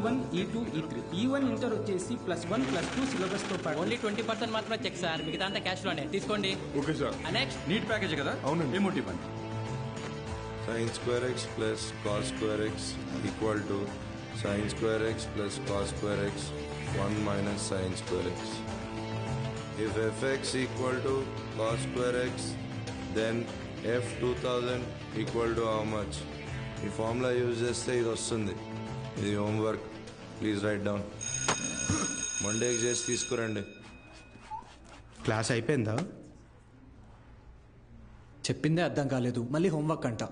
E1, E2, E3. E1 inter వచ్చేసి +1+2 syllabus తో పాటు ఓన్లీ 20% మాత్రమే చెక్ సార్, మిగతా అంతా క్యాష్ లోనే తీసుకోండి. Okay sir. Next NEET package కదా? అవునండి. ఏమోటి ఇవ్వండి. sin square x plus cos square x equal to sin square x plus cos square x 1 minus sin square x. If fx equal to cos square x, then f 2000 equal to how much? ఈ formula use చేస్తే ఇది వస్తుంది. ఇది homework, please right down. మండేకి చేసి తీసుకురండి. Class అయిపోయిందా? చెప్పిందే అర్థం కాలేదు, మళ్ళీ హోంవర్క్ అంట.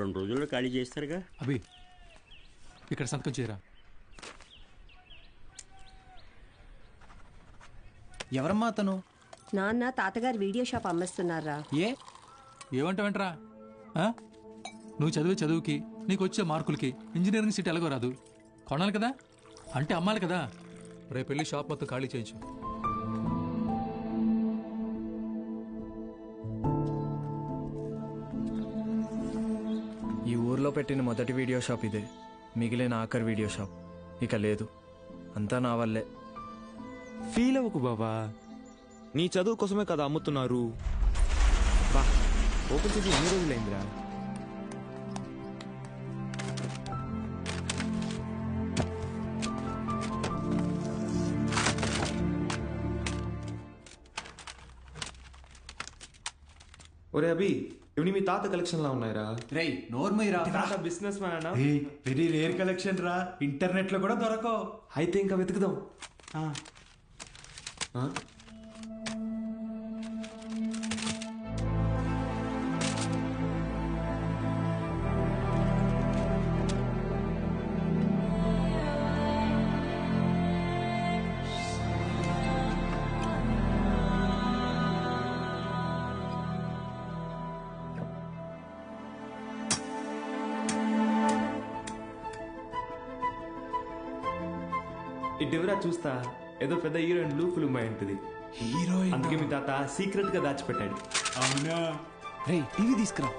రెండు రోజుల్లో ఖాళీ చేస్తారుగా. అభి ఇక్కడ సంతకం చేయరా. ఎవరమ్మా అతను? నాన్న తాతగారు వీడియో షాప్ అమ్మేస్తున్నారా? ఏమంటావేంట్రా? నువ్వు చదివే చదువుకి, నీకు వచ్చే మార్కులకి ఇంజనీరింగ్ సీట్ ఎలాగో రాదు. కొనాలి కదా, అంటే అమ్మాలి కదా. రేపు వెళ్ళి షాప్ మొత్తం ఖాళీ చేయించు. ఈ ఊర్లో పెట్టిన మొదటి వీడియో షాప్ ఇదే, మిగిలిన ఆఖరి వీడియో షాప్ ఇక లేదు. అంతా నా వల్లే. ఫీల్ అవ్వకు బాబా, నీ చదువు కోసమే కదా అమ్ముతున్నారు. బా ఓపెన్ చేసి ఎన్ని రోజులైందిరా? ఒరే అభి, ఇవి మీ తాత కలెక్షన్ లా ఉన్నాయిరా. రేయ్ నోర్మయ్యరా, business man. Very rare collection రా, ఇంటర్నెట్ లో కూడా దొరకవు. అయితే ఇంకా వెతుకుదాం. ఇటువరా చూస్తా, ఏదో పెద్ద హీరోయిన్ బ్లూ ఫిల్మ్ అయి ఉంటుంది. హీరోయిన్ అందుకే మీ తాత సీక్రెట్ గా దాచిపెట్టాడు. అవునా? రేయ్ టీవీ తీసుకురా.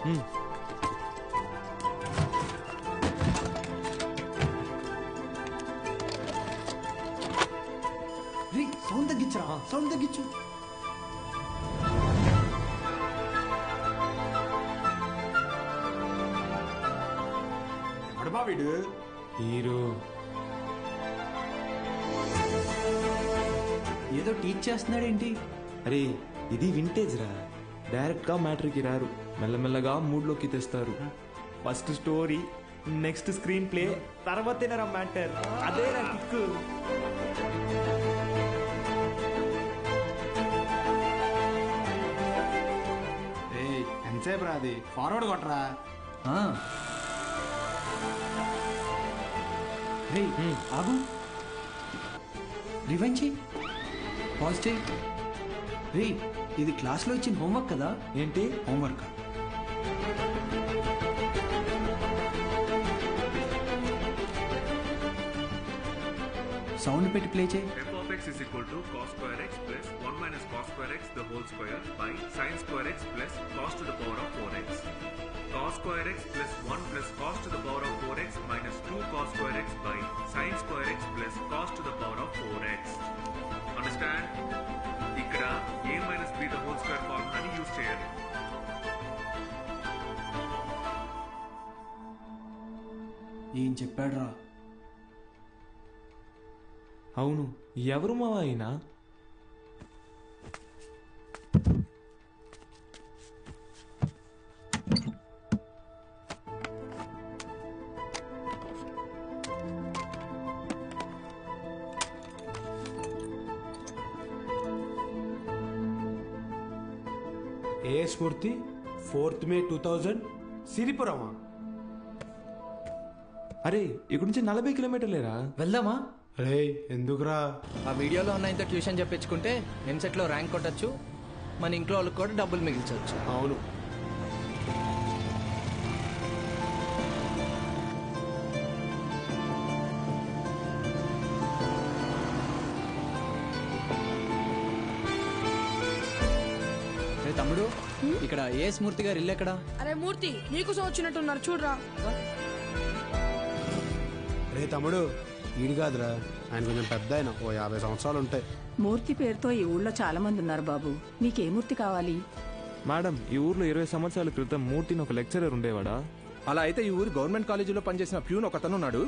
రేయ్ సౌండ్ తగ్గించరా, సౌండ్ తగ్గించు. ఎవడమా వీడు? హీరో ఏదో టీచ్ చేస్తున్నాడేంటి? అరే ఇది వింటేజ్ రా, డైరెక్ట్ గా మ్యాటర్కి రారు, మెల్లమెల్లగా మూడ్ లోకి తెస్తారు. First story, next screenplay, తర్వాతేనరా మ్యాటర్. అదే రా కిక్కు. ఎంతసేపు రాది, ఫార్వర్డ్ కొట్టరా. రేయ్ ఆగు, రివైండ్ చెయ్యి, పాజ్ చెయ్యి. రేయ్ ఇది క్లాస్లో ఇచ్చిన హోంవర్క్ కదా? ఏంటి హోంవర్క్? సౌండ్ పెట్టి ప్లే చేయి. f of x is equal to cos square x plus 1 minus cos square x the whole square by sin square x plus cos to the power of 4x. Cos square x plus 1 plus cos to the power of 4x minus 2 cos square x by sin square x plus cos to the power of 4x. Understand? ఇక్కడ a minus b the whole square ఫార్ములాని use చేయాలి. ఏం చెప్పాడు రా? అవును, ఎవరు మావా అయినా? ఏ స్ఫూర్తి 4th May 2000 సిరిపురమా? అరే ఇక్కడ నుంచి 40 కిలోమీటర్లేరా. వెళ్దామా? రే ఎందుకురా? ఆ వీడియోలో ఉన్న ఇంత ట్యూషన్ చెప్పించుకుంటే ఎంసెట్లో ర్యాంక్ కొట్టచ్చు, మన ఇంట్లో వాళ్ళకి కూడా డబ్బులు మిగిల్చవచ్చు. అవును. తమ్ముడు ఇక్కడ ఏ స్మూర్తి గారు ఇల్లు ఎక్కడ? అరే మూర్తి నీకోసం వచ్చినట్టున్నారు చూడరా. రే తమ్ముడు ఈడు కాదురా, ఆయన కొంచెం పెద్ద ఆయన, ఓ 50 సంవత్సరాలు ఉంటాయి. మూర్తి పేరుతో ఈ ఊళ్ళో చాలా మంది ఉన్నారు బాబు. నీకే మూర్తి కావాలి? మేడం, ఈ ఊర్లో 20 సంవత్సరాల క్రితం మూర్తిని ఒక లెక్చరర్ ఉండేవాడా? అలా అయితే ఈ ఊరు గవర్నమెంట్ కాలేజీలో పనిచేసిన ప్యూన్ ఒకతను ఉన్నాడు.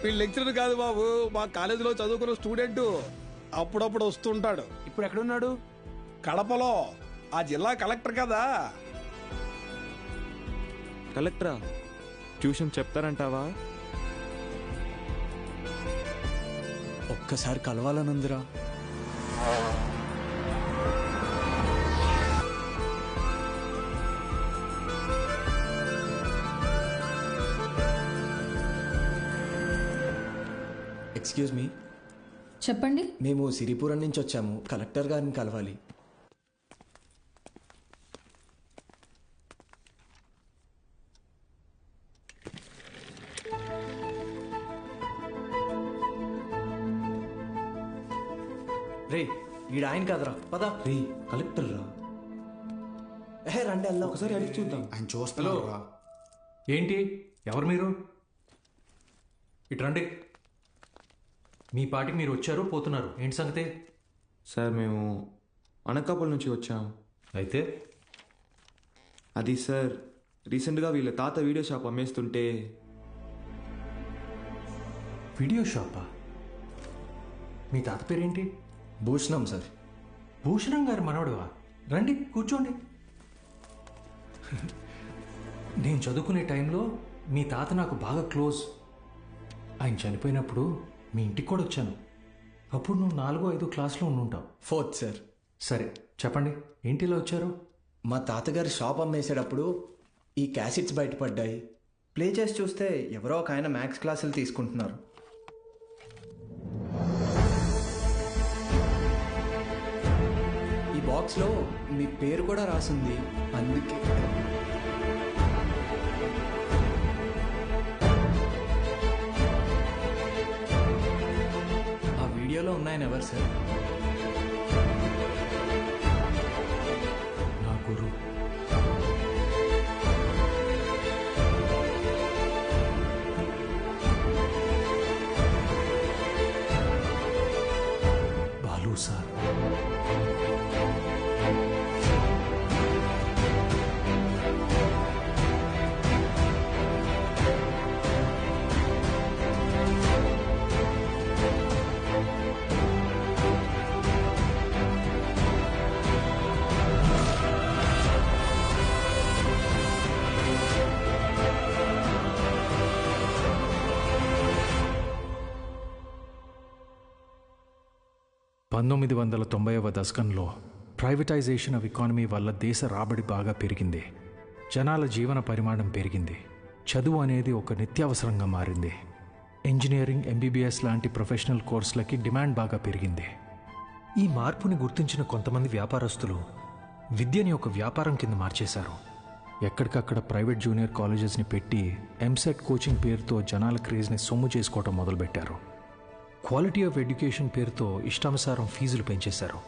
వీళ్ళు లెక్చరర్ కాదు బాబు, మా కాలేజీలో చదువుకున్న స్టూడెంట్. అప్పుడప్పుడు వస్తుంటాడు. ఇప్పుడు ఎక్కడున్నాడు? కడపలో, ఆ జిల్లా కలెక్టర్ కదా. కలెక్టరా? ట్యూషన్ చెప్తారంటావా? ఒక్కసారి కలవాలనుందిరా. Excuse me. చెప్పండి. మేము సిరిపురం నుంచి వచ్చాము, కలెక్టర్ గారిని కలవాలి. రే ఈడ ఆయన కాదరా, పద. రే కలెక్టర్ రా. రండి అల్లా, ఒకసారి అడిగి చూద్దాం. ఆయన చూస్తున్నాడు. ఏంటి? ఎవరు మీరు? ఇటు రండి. మీ పాటికి మీరు వచ్చారు, పోతున్నారు. ఏంటి సంగతి? సార్ మేము అనకాపల్లి నుంచి వచ్చాము. అయితే అది సార్, రీసెంట్గా వీళ్ళ తాత వీడియో షాప్ అమ్మేస్తుంటే. వీడియో షాపా? మీ తాత పేరేంటి? భూషణం సార్. భూషణం గారు మనవడువా? రండి కూర్చోండి. నేను చదువుకునే టైంలో మీ తాత నాకు బాగా క్లోజ్. ఆయన చనిపోయినప్పుడు మీ ఇంటికి కూడా వచ్చాను. అప్పుడు నువ్వు 4వ 5వ క్లాస్లో ఉండుంటావు. 4th sir. సరే చెప్పండి, ఏంటి ఇలా వచ్చారు? మా తాతగారి షాప్ అమ్మేసేటప్పుడు ఈ క్యాసెట్స్ బయటపడ్డాయి. ప్లే చేసి చూస్తే ఎవరో ఒక ఆయన మ్యాథ్స్ క్లాసులు తీసుకుంటున్నారు. ఈ బాక్స్లో మీ పేరు కూడా రాసింది, అందుకే. ఆ వీడియోలో ఉన్నాయని ఎవరు సార్? నా గురువు. బాలు సార్. దశకంలో ప్రైవేటైజేషన్ ఆఫ్ ఎకానమీ వల్ల దేశ రాబడి బాగా పెరిగింది. జనాల జీవన పరిమాణం పెరిగింది. చదువు అనేది ఒక నిత్యావసరంగా మారింది. ఇంజనీరింగ్, ఎంబీబీఎస్ లాంటి ప్రొఫెషనల్ కోర్సులకి డిమాండ్ బాగా పెరిగింది. ఈ మార్పుని గుర్తించిన కొంతమంది వ్యాపారస్తులు విద్యని ఒక వ్యాపారం కింద మార్చేశారు. ఎక్కడికక్కడ ప్రైవేట్ జూనియర్ కాలేజెస్ని పెట్టి ఎంసెట్ కోచింగ్ పేరుతో జనాల క్రేజ్ని సొమ్ము చేసుకోవటం మొదలుపెట్టారు. క్వాలిటీ ఆఫ్ ఎడ్యుకేషన్ పేరుతో ఇష్టానుసారం ఫీజులు పెంచేశారు.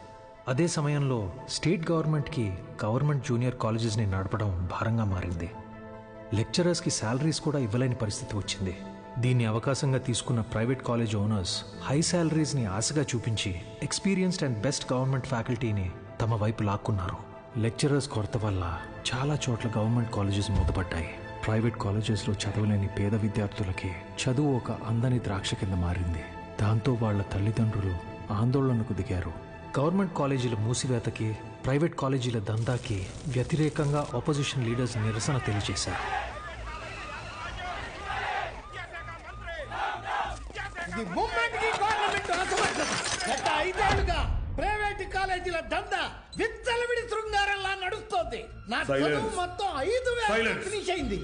అదే సమయంలో స్టేట్ గవర్నమెంట్కి గవర్నమెంట్ జూనియర్ కాలేజెస్ని నడపడం భారంగా మారింది. లెక్చరర్స్కి శాలరీస్ కూడా ఇవ్వలేని పరిస్థితి వచ్చింది. దీన్ని అవకాశంగా తీసుకున్న ప్రైవేట్ కాలేజ్ ఓనర్స్ హై శాలరీస్ని ఆశగా చూపించి ఎక్స్పీరియన్స్డ్ అండ్ బెస్ట్ గవర్నమెంట్ ఫ్యాకల్టీని తమ వైపు లాక్కున్నారు. లెక్చరర్స్ కొరత వల్ల చాలా చోట్ల గవర్నమెంట్ కాలేజెస్ మూతపడ్డాయి. ప్రైవేట్ కాలేజెస్లో చదవలేని పేద విద్యార్థులకి చదువు ఒక అందని ద్రాక్ష కింద మారింది. దాంతో వాళ్ల తల్లిదండ్రులు ఆందోళనకు దిగారు. గవర్నమెంట్ కాలేజీల మూసివేతకి, ప్రైవేట్ కాలేజీల దందాకి వ్యతిరేకంగా ఆపోజిషన్ లీడర్స్ నిరసన తెలియజేశారు. ప్రైవేట్ కాలేజీల దందా విచ్చలవిడి శృంగారంలా నడుస్తోంది. నా చదువు మొత్తం 5,000 ఫినిష్ అయింది.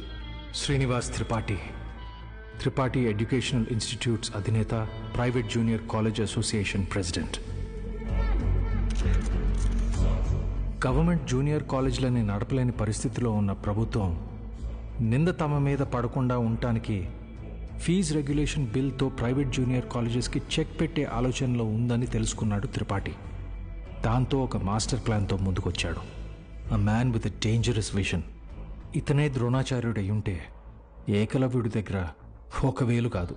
శ్రీనివాస్ త్రిపాఠి ఎడ్యుకేషనల్ ఇన్స్టిట్యూట్స్ అధినేత, private junior college association president. Government junior కాలేజీలని నడపలేని పరిస్థితిలో ఉన్న ప్రభుత్వం నింద తమ మీద పడకుండా ఉండటానికి ఫీజు రెగ్యులేషన్ బిల్తో ప్రైవేట్ జూనియర్ కాలేజెస్కి చెక్ పెట్టే ఆలోచనలో ఉందని తెలుసుకున్నాడు త్రిపాఠి. దాంతో ఒక మాస్టర్ ప్లాన్తో ముందుకొచ్చాడు. A man with a dangerous vision. ఇతనే ద్రోణాచార్యుడు అయ్యుంటే ఏకలవ్యుడి దగ్గర 1,000 కాదు,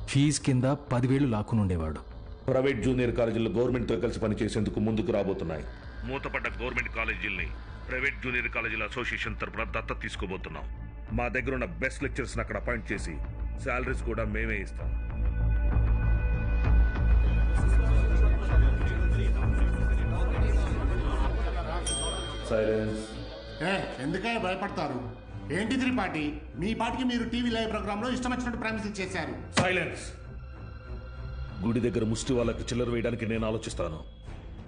ఫీజు కింద 10,000 లాక్కునుండేవాడు. ప్రైవేట్ జూనియర్ కాలేజీలు గవర్నమెంట్తో కలిసి పనిచేసేందుకు ముందుకు రాబోతున్నాయి. మూతపడ్డ గవర్నమెంట్ కాలేజీల్ని ప్రైవేట్ జూనియర్ కాలేజీల అసోసియేషన్ తరపున దత్తత తీసుకోబోతున్నాం. మా దగ్గర ఉన్న బెస్ట్ లెక్చర్స్ని అక్కడ అపాయింట్ చేసి శాలరీస్ కూడా మేమే ఇస్తాం. సైలెన్స్. ఎందుకే భయపడతారు? ఏంటి త్రిపాఠి, మీ పాటికి మీరు టీవీ లైవ్ ప్రోగ్రామ్ లో ఇష్టం వచ్చినట్టు ప్రామిసులు చేశారు. సైలెన్స్. గుడి దగ్గర ముష్టి వాళ్ళకి చిల్లర వేయడానికి నేను ఆలోచిస్తాను.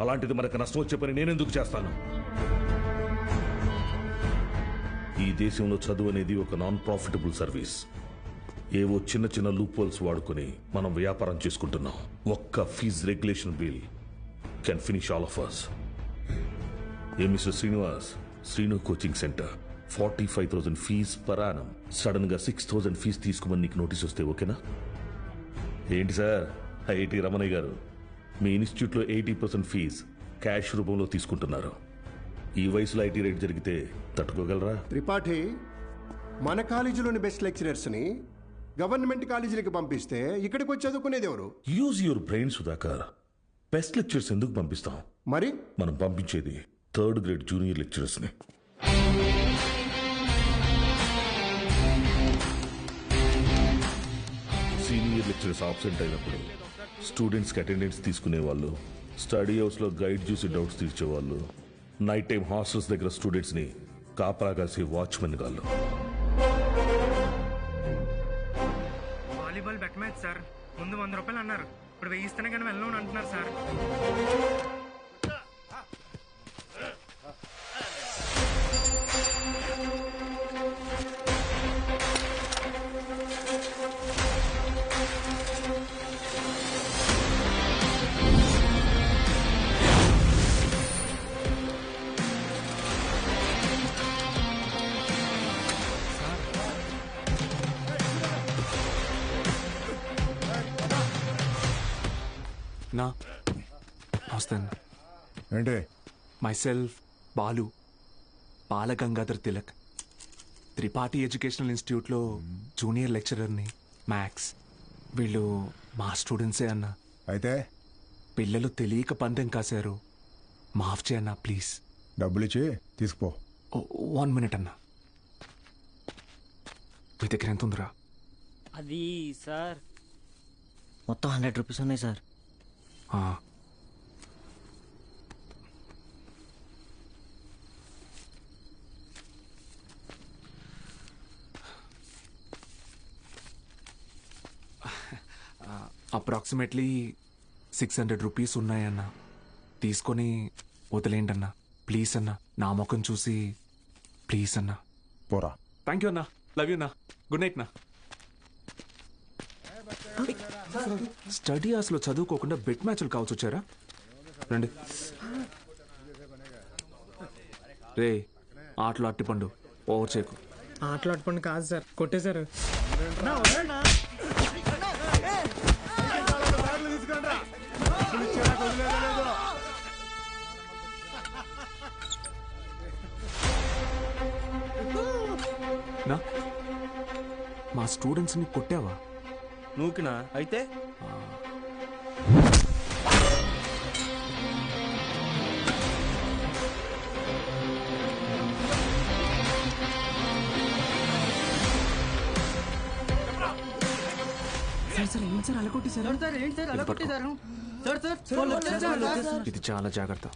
అలాంటిది మనకు నష్టం వచ్చే పని నేనెందుకు చేస్తాను? ఈ దేశంలో చదువు అనేది ఒక నాన్ ప్రాఫిటబుల్ సర్వీస్. ఏవో చిన్న చిన్న లూప్ హోల్స్ వాడుకొని మనం వ్యాపారం చేసుకుంటున్నాం. ఒక్క fee regulation bill can finish all of us. ఏ mister Srinivas, Srinu coaching centre 45,000 fee per annum. Sudden గా 6,000 ఫీజు తీసుకోమని నీకు నోటీస్ వస్తే ఓకేనా? ఏంటి సార్, ఐఐటి రమణయ్య గారు, మీ ఇన్స్టిట్యూట్లో 80% ఫీజు క్యాష్ రూపంలో తీసుకుంటున్నారు. ఈ వయసులో ఐటీ రేట్ జరిగితే తట్టుకోగలరా? త్రిపాఠి, మన కాలేజీలోని బెస్ట్ లెక్చరర్స్ని గవర్నమెంట్ కాలేజీలకు పంపిస్తే ఇక్కడికి వచ్చి చదువుకునేది ఎవరు? Use your brain Sudhakar. Best lectures ఎందుకు పంపిస్తాం? మరి మనం పంపించేది 3rd గ్రేడ్ జూనియర్ లెక్చరర్స్ని. సీనియర్ లెక్చరర్స్ ఆబ్సెంట్ అయినప్పుడు స్టూడెంట్స్కి అటెండెన్స్ తీసుకునే వాళ్ళు, స్టడీ హౌస్లో గైడ్ చూసి డౌట్స్ తీర్చేవాళ్ళు, నైట్ టైం హాస్టల్స్ దగ్గర స్టూడెంట్స్ని కాపలా కాసే వాచ్మెన్ గాళ్ళు. Volleyball bet match sir. ముందు 100 రూపాయలు అన్నారు, ఇప్పుడు 1000 ఇస్తేనే కానీ వెళ్ళను అంటున్నారు సార్. నా వస్తాను. ఏంటి? మైసెల్ఫ్ బాలు, బాలగంగాధర్ తిలక్, త్రిపాఠి ఎడ్యుకేషనల్ ఇన్స్టిట్యూట్లో జూనియర్ లెక్చరర్ని. మ్యాథ్స్. వీళ్ళు మా స్టూడెంట్సే అన్న. అయితే పిల్లలు తెలియక పందెం కాశారు, మాఫ్ చేయన్నా ప్లీజ్. డబ్బులు ఇచ్చి తీసుకుపో. 1 మినిట్ అన్నా. మీ దగ్గర ఎంత ఉందిరా? అది సార్ మొత్తం 100 రూపీస్ ఉన్నాయి సార్. Approximately 600 rupees ఉన్నాయన్నా. తీసుకొని వదిలేండన్నా ప్లీజ్ అన్నా. నా ముఖం చూసి ప్లీజ్ అన్నా. పోరా. థ్యాంక్ యూ అన్నా. లవ్ యూ అన్నా. గుడ్ నైట్ నా. స్టడీ అవర్స్లో చదువుకోకుండా బెట్ మ్యాచ్లు కావచ్చు వచ్చారా? రండి. రే, ఆటలు అట్టిపండు, ఓవర్ చేయకు. ఆటలు అట్టుపండు కాదు సార్, కొట్టేశారు. నా మా స్టూడెంట్స్ని కొట్టావా? నూకినా అయితే? ఇది చాలా జాగ్రత్త.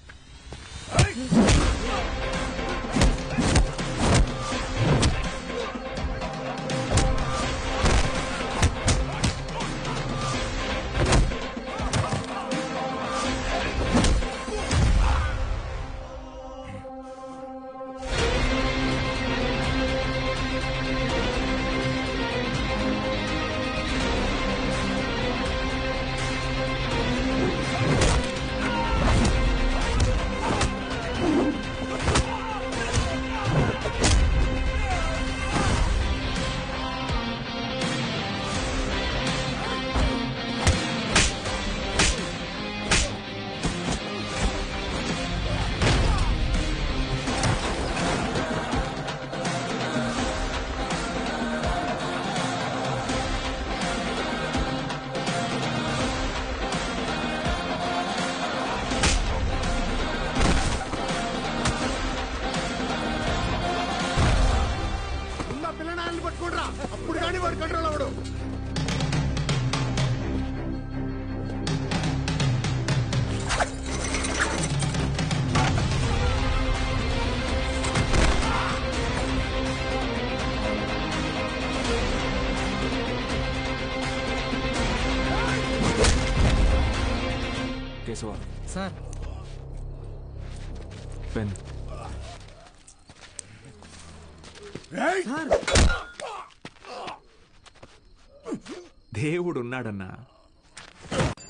వాడు కంట్రోల్ అవడు. కేశవ సార్ పెన్ దేవుడు ఉన్నాడన్నా.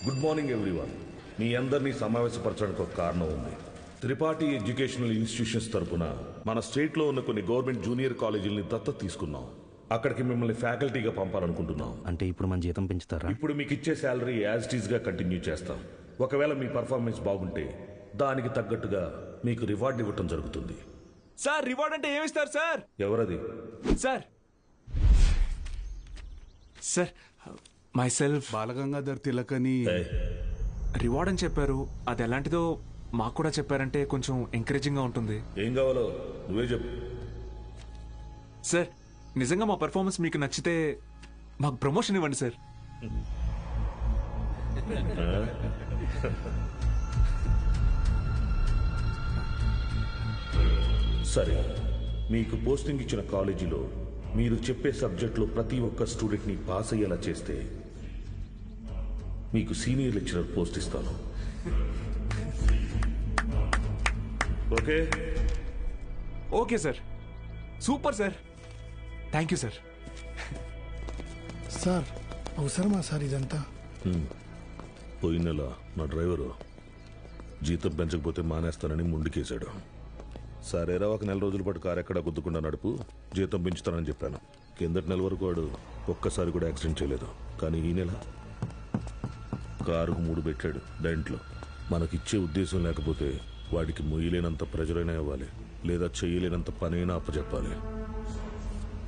Good morning everyone. మీ అందరినీ సమావేశపరచడానికి ఒక కారణం ఉంది. త్రిపాఠి ఎడ్యుకేషనల్ ఇన్స్టిట్యూషన్స్ తరపున మన స్టేట్లో ఉన్న కొన్ని గవర్నమెంట్ జూనియర్ కాలేజీలని దత్తత తీసుకున్నాం. అక్కడికి మిమ్మల్ని ఫ్యాకల్టీగా పంపాలనుకుంటున్నాం. అంటే ఇప్పుడు మన జీతం పెంచుతారా? ఇప్పుడు మీకు ఇచ్చే శాలరీ యాజ్ ఇట్ ఈస్ గా కంటిన్యూ చేస్తాం. ఒకవేళ మీ పర్ఫార్మెన్స్ బాగుంటే దానికి తగ్గట్టుగా మీకు రివార్డ్ ఇవ్వటం జరుగుతుంది. సార్ రివార్డ్ అంటే ఏమిస్తారు సార్? ఎవరది? Sir sir myself Balagangadhar Tilak అని రివార్డ్ అని చెప్పారు. అది ఎలాంటిదో మాకు కూడా చెప్పారంటే కొంచెం ఎంకరేజింగ్ గా ఉంటుంది. ఏం కావాలో నువ్వే చెప్పు. సార్ నిజంగా మా పెర్ఫార్మెన్స్ మీకు నచ్చితే మాకు ప్రమోషన్ ఇవ్వండి సార్. సరే, మీకు పోస్టింగ్ ఇచ్చిన కాలేజీలో మీరు చెప్పే సబ్జెక్టులో ప్రతి ఒక్క స్టూడెంట్ని పాస్ అయ్యేలా చేస్తే మీకు సీనియర్ లెక్చరర్ పోస్ట్ ఇస్తాను. Okay? Okay sir. Super sir. Thank you sir. Sir అవసరమా సార్ ఇదంతా? పోయిన నెల నా డ్రైవరు జీతం పెంచకపోతే మానేస్తానని ముందుకేశాడు. సరేరా, ఒక నెల రోజుల పాటు కారు ఎక్కడా గుద్దుకుండా నడుపు, జీతం పెంచుతానని చెప్పాను. కిందటి నెల వరకు వాడు ఒక్కసారి కూడా యాక్సిడెంట్ చేయలేదు. కానీ ఈ నెల కారుకు 3 పెట్టాడు. దాంట్లో మనకిచ్చే ఉద్దేశం లేకపోతే వాడికి మొయ్యలేనంత ప్రెజర్ అయినా ఇవ్వాలి, లేదా చేయలేనంత పనైనా అప్పచెప్పాలి.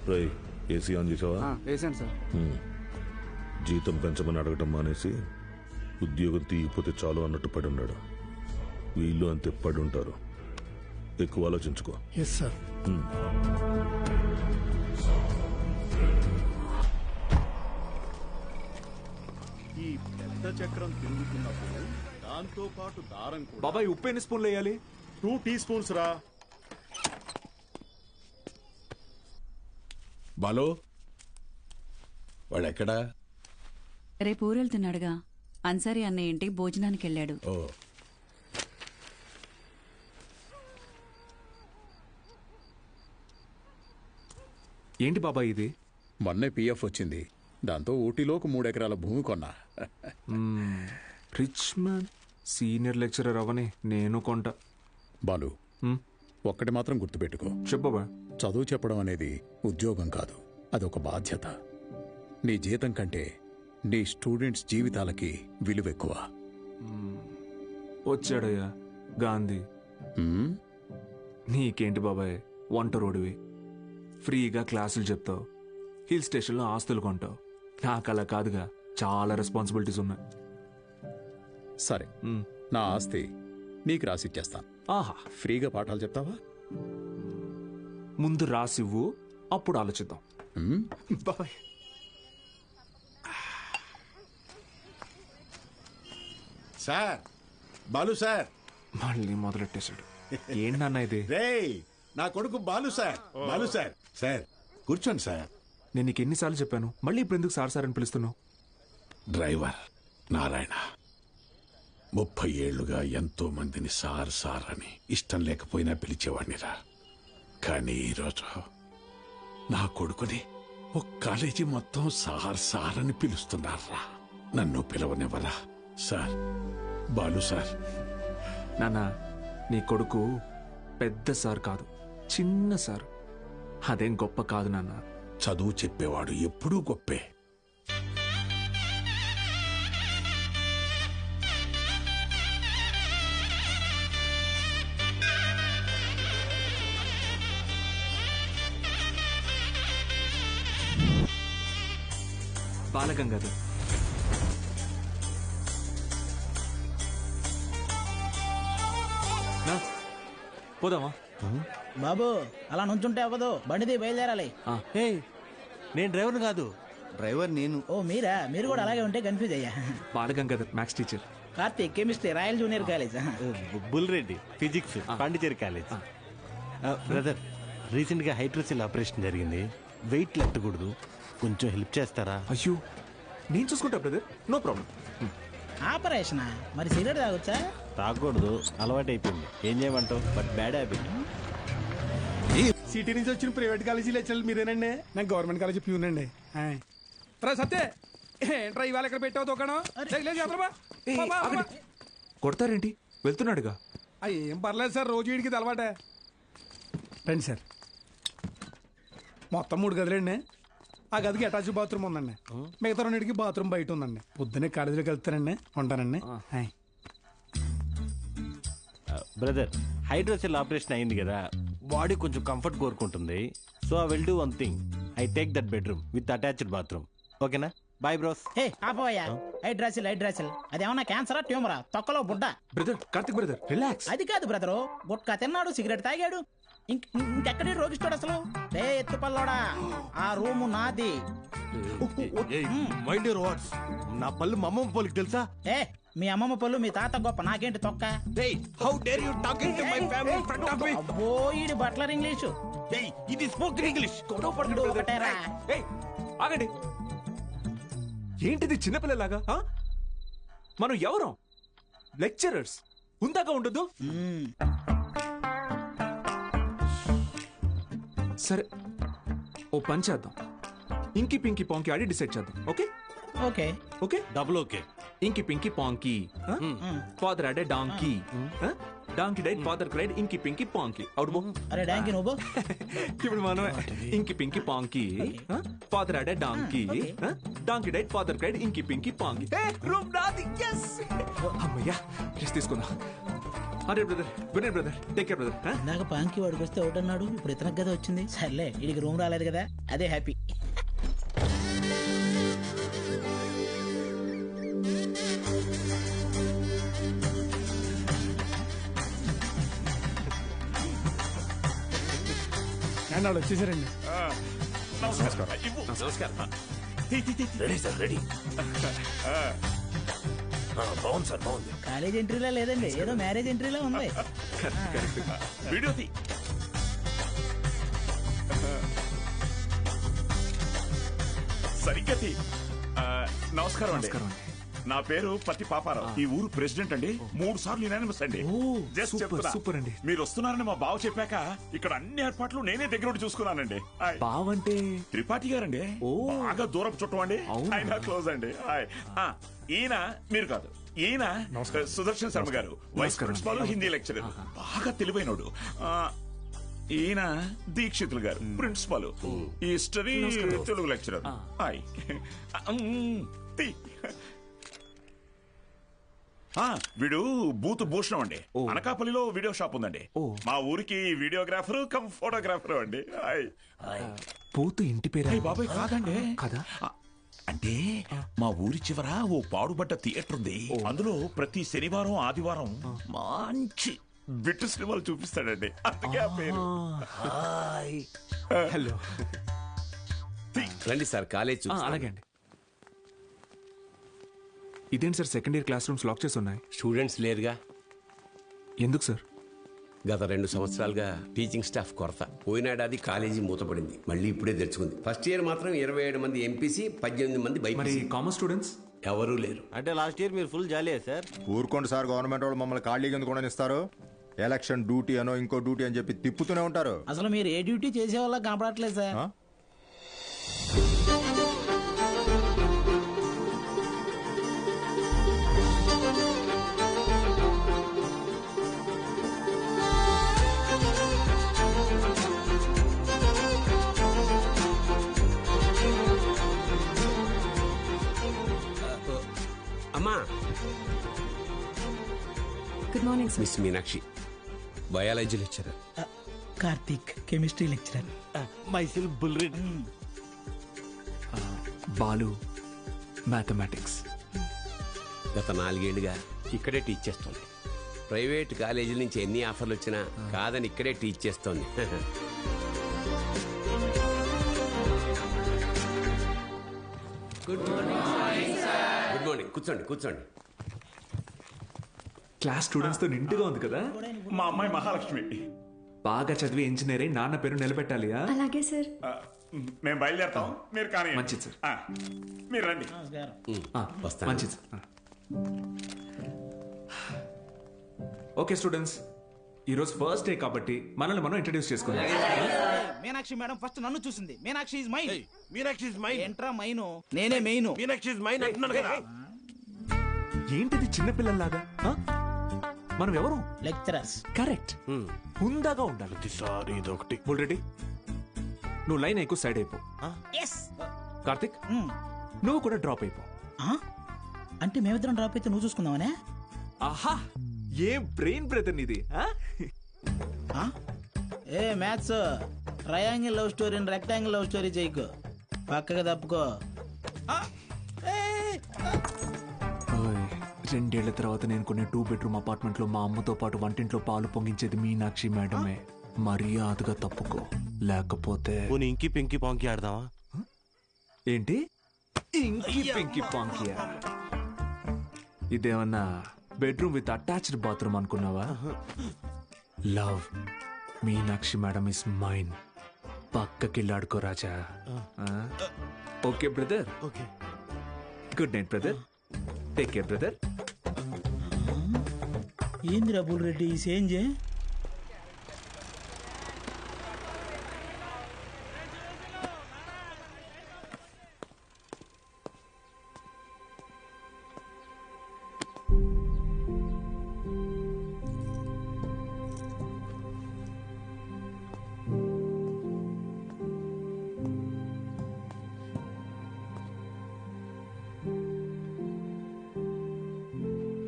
రై, ఏసీ ఆన్ చేసావా? వేసాను సార్. జీతం పెంచమని అడగటం మానేసి ఉద్యోగం తీయకపోతే చాలు అన్నట్టు పడి ఉన్నాడు. వీళ్ళు అంతే పడి ఉంటారు. ఎక్కువ ఆలోచించుకో. Yes sir. ఈ పెద్ద చక్రం తిరుగుతున్నప్పుడు దాంతో పాటు దారం కూడా. బాబాయ్ ఉప్పు ఎన్ని స్పూన్లు వేయాలి? 2 టీ స్పూన్స్ రా. బాలో వాడెక్కడా? రేపు ఊరెళ్తున్నాడుగా. అన్సారీ అన్నయ్య ఇంటికి భోజనానికి వెళ్ళాడు. ఓ, ఏంటి బాబాయ్ ఇది? మొన్నే పిఎఫ్ వచ్చింది. దాంతో ఊటీలోకి 3 ఎకరాల భూమి కొన్నా. Rich man. సీనియర్ లెక్చరర్ అవని నేను కొంట. బాలు, ఒక్కటి మాత్రం గుర్తుపెట్టుకో. చెప్పబా. చదువు చెప్పడం అనేది ఉద్యోగం కాదు, అదొక బాధ్యత. నీ జీతం కంటే నీ స్టూడెంట్స్ జీవితాలకి విలువ ఎక్కువ. వచ్చాడయ్యా గాంధీ. నీకేంటి బాబాయ్, వంట రోడివి, ఫ్రీగా క్లాసులు చెప్తావు, హిల్ స్టేషన్లో ఆస్తులు కొంటావు. నాకు అలా కాదుగా, చాలా రెస్పాన్సిబిలిటీస్ ఉన్నాయి. సరే, నా ఆస్తి నీకు రాసిచ్చేస్తాను. ఆహా, ఫ్రీగా పాఠాలు చెప్తావా? ముందు రాసివ్వు, అప్పుడు ఆలోచిద్దాం. బాబాయ్. Sir, Balu sir. మళ్ళీ మొదలెట్టేశాడు. ఏంటన్నా ఇది? రేయ్, నా కొడుకు Balu sir. Balu sir. Sir కూర్చోండి సార్. నేను నీకు ఎన్నిసార్లు చెప్పాను, మళ్ళీ ఇప్పుడు ఎందుకు సార్ సార్ అని పిలుస్తున్నావు? డ్రైవర్ నారాయణ 30 ఏళ్లుగా ఎంతో మందిని సార్ సార్ అని ఇష్టం లేకపోయినా పిలిచేవాడినిరా. కానీ ఈరోజు నా కొడుకుని ఒక కాలేజీ మొత్తం సార్ సార్ అని పిలుస్తున్నారా. నన్ను పిలవనివ్వరా సార్? బాలు సార్. నాన్న, నీ కొడుకు పెద్ద సార్ కాదు, చిన్న సార్. అదేం గొప్ప కాదు నాన్న. చదువు చెప్పేవాడు ఎప్పుడూ గొప్పే. బాలగంగాధర్. పోదామా? బాబు అలా నుంచుంటే అవ్వదు, బండిది బయలుదేరాలి. నేను డ్రైవర్ని కాదు. డ్రైవర్ నేను. ఓ మీరా? మీరు కూడా అలాగే ఉంటే కన్ఫ్యూజ్ అయ్యా. Balagangadhar maths teacher. Karthik chemistry royal junior college. Bulreddy physics Pondicherry college. Brother, రీసెంట్గా హైడ్రోసిల్ ఆపరేషన్ జరిగింది. వెయిట్ ఎత్తకూడదు, కొంచెం హెల్ప్ చేస్తారా? అయ్యో నేను చూసుకుంటా బ్రదర్, నో ప్రాబ్లం. ఆపరేషన్ మరి సిగరెట్ తాగొచ్చా? తాగకూడదు, అలవాటు అయిపోయింది. ఏం చేయమంటావు? But bad habit. సిటీ నుంచి వచ్చిన ప్రైవేట్ కాలేజీ లెక్చరర్ మీరేనండి? నేను గవర్నమెంట్ కాలేజీ ప్యూన్ అండి. సత్య ఏంట్రా ఇవాళ ఇక్కడ పెట్టావు దుకాణం? కొడతారేంటి? వెళ్తున్నాడుగా. ఏం పర్లేదు సార్, రోజు వీడికి ఇది అలవాటే. రండి సార్. మొత్తం 3 గదులండి. ఆ గదికి అటాచ్ బాత్రూమ్ ఉందండి. మిగతా 2కి బాత్రూమ్ బయట ఉందండి. పొద్దున్నే కాలేజీలోకి వెళ్తానండి. ఉంటానండి. బ్రదర్, హైడ్రోసిల్ ఆపరేషన్ అయింది కదా, బాడీ కొంచెం కంఫర్ట్ కోరుకుంటుంది. So I will do one thing. I take that bedroom with attached bathroom. ఓకేనా? Bye bros. హే ఆపోయా. హైడ్రాసిల్ అదేమన్నా క్యాన్సరా ట్యూమరా? తొక్కలో బుడ్డ. Brother Karthik brother relax. అది కాదు బ్రదరు, గుట్కా తిన్నాడు, సిగరెట్ తాగాడు, ఇంకెక్కడే రోగిస్తాడు అసలు. రే ఎత్తు పల్లోడా, ఆ రూము నాది. Mind your words. నా పళ్ళు మా అమ్మమ్మ పోలికి తెలుసా? ఏ మీ అమ్మమ్మ పళ్ళు మీ తాత గొప్ప, నాకేంటి తొక్క? How dare you talking to my family in front of me? అబ్బో ఈడి బట్లర్ ఇంగ్లీషు. ఇది స్పోకెన్ ఇంగ్లీష్. ఒకటేరా. ఆగండి, ఏంటిది చిన్నపిల్లలాగా? మనం ఎవరం? లెక్చరర్స్. ఉందాక ఉండదు. సరే ఓ పని చేద్దాం. ఇంకి పింకి పాంకి ఆడి డిసైడ్ చేద్దాం. Okay okay okay double okay. Inky pinky ponky. Father had a donkey. Donkey died, father cried, inky pinky పాంకి. Out బో. అరే డాంకీ నువ్వు. ఇప్పుడు మనమే inky pinky ponky. Father had a donkey. Donkey died, father cried, inky pinky ponky. Room నాది. yes. అమ్మయ్యా rest తీసుకుందాం. అరే brother, good night brother, take care brother. ఇందాక పాంకి వాడికి వస్తే ఒకటి అన్నాడు, ఇప్పుడు ఇతనికి కదా వచ్చింది. సర్లే వీడికి రూమ్ రాలేదు కదా, అదే హ్యాపీ. వాళ్ళు వచ్చేసారండి. Ready sir, ready. బాగుంది సార్, బాగుంది. కాలేజ్ ఎంట్రీలా లేదండి, ఏదో మ్యారేజ్ ఎంట్రీలా ఉంది. వీడియో తీ. సరిగ్గా తీ. నమస్కారం అండి. నా పేరు పత్తి పాపారావు. ఈ ఊరు ప్రెసిడెంట్ అండి. 3 సార్లు యునానిమస్ అండి. జస్ట్ చెప్తున్నా. సూపర్ అండి. మీరు వస్తున్నారని మా బావ చెప్పాక ఇక్కడ అన్ని ఏర్పాట్లు నేనే దగ్గర ఉండి చూసుకున్నానండి. బావ అంటే త్రిపాఠి గారండి. బాగా దూరపు చుట్టం అండి. ఆయన క్లోజ్ అండి. ఈయన మీరు కాదు, ఈయన సుదర్శన్ శర్మ గారు, వైస్ ప్రిన్సిపాల్, హిందీ లెక్చరర్, బాగా తెలివైనోడు. ఈయన దీక్షితులు గారు, ప్రిన్సిపాల్, హిస్టరీ తెలుగు లెక్చరర్. వీడు బూత్ భూషణం అండి. అనకాపల్లిలో వీడియో షాప్ ఉందండి. మా ఊరికి వీడియోగ్రాఫర్ కమ్ ఫోటోగ్రాఫర్ అండి. బూత్ ఇంటి పేరు? బాబాయ్ కాదండి. కదా అంటే మా ఊరి చివర ఓ పాడుబడ్డ థియేటర్ ఉంది. అందులో ప్రతి శనివారం ఆదివారం మంచి బిట్టు సినిమాలు చూపిస్తాడండి. అందుకే ఆ పేరు. హలో రండి సార్, కాలేజ్. అలాగే అండి. ఇదేంటి sir, second year class rooms lock చేసి ఉన్నాయి? స్టూడెంట్స్ లేరుగా. ఎందుకు సార్? గత 2 సంవత్సరాలుగా టీచింగ్ స్టాఫ్ కొరత. పోయినాడాది కాలేజీ మూతపడింది, మళ్ళీ ఇప్పుడే తెరుచుకుంది. ఫస్ట్ ఇయర్ మాత్రం 27 మంది ఎంపీసీ, 18 మంది బైపీసీ. కామర్స్ స్టూడెంట్స్ ఎవరూ లేరు. అంటే లాస్ట్ ఇయర్ మీరు ఫుల్ జాలీయా సార్? ఊరుకోండి సార్, గవర్నమెంట్ వాళ్ళు మమ్మల్ని ఖాళీగా ఎందుకు కూడా ఇస్తారు? ఎలక్షన్ డ్యూటీ అనో ఇంకో డ్యూటీ అని చెప్పి తిప్పుతూనే ఉంటారు. అసలు మీరు ఏ డ్యూటీ చేసే వాళ్ళ కనపడట్లేదు సార్. అమ్మా. Good morning sir. Miss Meenakshi, biology lecturer. Karthik, chemistry lecturer. Myself Bulreddy. Balu, mathematics. గత 4 ఏళ్లుగా ఇక్కడే టీచ్ చేస్తోంది. ప్రైవేట్ కాలేజీల నుంచి ఎన్ని ఆఫర్లు వచ్చినా కాదని ఇక్కడే టీచ్ చేస్తోంది. Good morning. కూర్చోండి. క్లాస్ స్టూడెంట్స్ తో నిండుగా ఉంది కదా. మా అమ్మాయి మహాలక్ష్మి. బాగా చదివి ఇంజనీర్ అయి నాన్న పేరు నిలబెట్టాలి. అలాగే సార్. మేము బయలుదేరుతాం, మీరు కానీ. మంచిది సార్. మీరు రండి. మంచిది సార్. ఓకే స్టూడెంట్స్, ఈరోజు ఫస్ట్ డే కాబట్టి మనల్ని మనం ఇంట్రడ్యూస్ చేసుకుందాం. మీనాక్షి మేడం ఫస్ట్ నన్ను చూసింది. Meenakshi is mine. Meenakshi is mine. ఎంట్రా మైను, నేనే మెయిన్. మీనాక్షి ఇస్ మైన్ అంటున్నాను కదా. ఏంటిది చిన్నపిల్లల్లాగా? మనం ఎవరు? లెక్చరర్స్. కరెక్ట్. హుందాగా ఉండాలి. సార్ ఇదొకటి. ఆల్రెడీ నువ్వు లైన్ ఎక్కువ సైడ్ అయిపో. కార్తిక్ నువ్వు కూడా డ్రాప్ అయిపో. అంటే మేమిద్దరం డ్రాప్ అయితే నువ్వు చూసుకుందామనే? ఆహా, ఏం బ్రెయిన్ బ్రదర్ నీది. ఏ maths triangle love story rectangle love story చేయకు, పక్కగా తప్పుకో. 2 ఏళ్ల తర్వాత నేను కొనే 2 బెడ్రూమ్ అపార్ట్మెంట్ లో మా అమ్మతో పాటు వంటింట్లో పాలు పొంగించేది మీనాక్షి మేడమే. మర్యాదగా తప్పుకో, లేకపోతే ఇంకి పింకి పాంకి ఆడదామా? ఏంటి ఇంకి పింకి పాంకియా? ఇదేమన్నా బెడ్రూమ్ విత్ అటాచ్డ్ బాత్రూమ్ అనుకున్నావా? Love Meenakshi madam is mine. పక్కకిల్లాడుకో రాజా. Okay brother. Good night brother. Take care brother. ఏంది రబుల్ రెడ్డి ఈ సేంజే?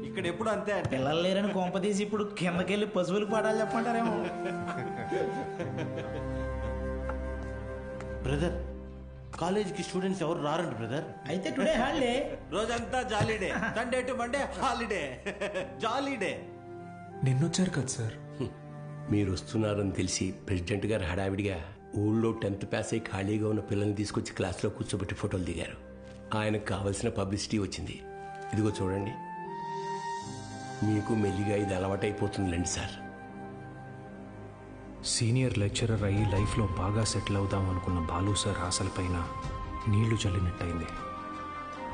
ఇక్కడ ఎప్పుడు అంతే. పిల్లలు లేరని కొంప తీసి ఇప్పుడు కిందకెళ్ళి పశువులకు పాడాలి చెప్పమంటారేమో. బ్రదర్, కాలేజీకి స్టూడెంట్స్ ఎవరు రారండి బ్రదర్. అయితే టుడే హాలిడే. రోజంతా jolly day. Sunday to Monday holiday. Jolly day. నిన్నొచ్చారు కదా సార్. మీరు వస్తున్నారని తెలిసి ప్రెసిడెంట్ గారు హడావిడిగా ఊళ్ళో 10th పాస్ అయి ఖాళీగా ఉన్న పిల్లల్ని తీసుకొచ్చి క్లాస్లో కూర్చోబెట్టి ఫోటోలు దిగారు. ఆయనకు కావలసిన పబ్లిసిటీ వచ్చింది. ఇదిగో చూడండి, మీకు మెల్లిగా ఇది అలవాటైపోతుందిలేండి సార్. సీనియర్ లెక్చరర్ అయ్యి లైఫ్లో బాగా సెటిల్ అవుదాం అనుకున్న బాలు సార్ ఆశలపైన నీళ్లు చల్లినట్టయింది.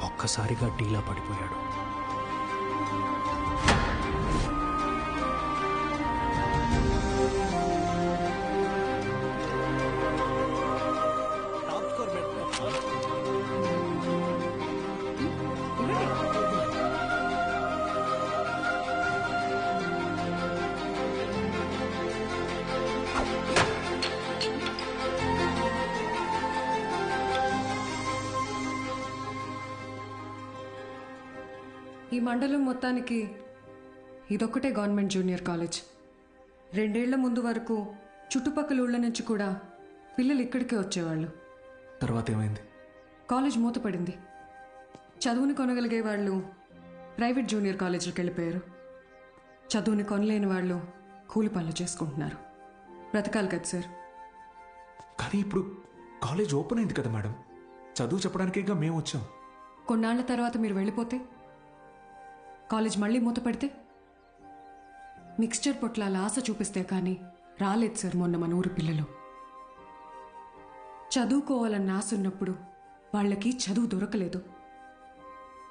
ఒక్కసారిగా టీలా పడిపోయాడు. ఈ మండలం మొత్తానికి ఇదొక్కటే గవర్నమెంట్ జూనియర్ కాలేజ్. 2 ఏళ్ల ముందు వరకు చుట్టుపక్కల ఊళ్ళ నుంచి కూడా పిల్లలు ఇక్కడికే వచ్చేవాళ్ళు. తర్వాత ఏమైంది? కాలేజ్ మూతపడింది. చదువుని కొనగలిగే వాళ్ళు ప్రైవేట్ జూనియర్ కాలేజీలకు వెళ్ళిపోయారు. చదువుని కొనలేని వాళ్ళు కూలి పనులు చేసుకుంటున్నారు. బ్రతకాలి కదా సార్. కానీ ఇప్పుడు కాలేజ్ ఓపెన్ అయింది కదా మేడం. చదువు చెప్పడానికేగా మేము వచ్చాం. కొన్నాళ్ల తర్వాత మీరు వెళ్ళిపోతే కాలేజ్ మళ్ళీ మూతపడితే మిక్స్చర్ పొట్లాల ఆశ చూపిస్తే కానీ రాలేదు సార్ మొన్న మన ఊరు పిల్లలు. చదువుకోవాలన్న ఆశ ఉన్నప్పుడు వాళ్ళకి చదువు దొరకలేదు.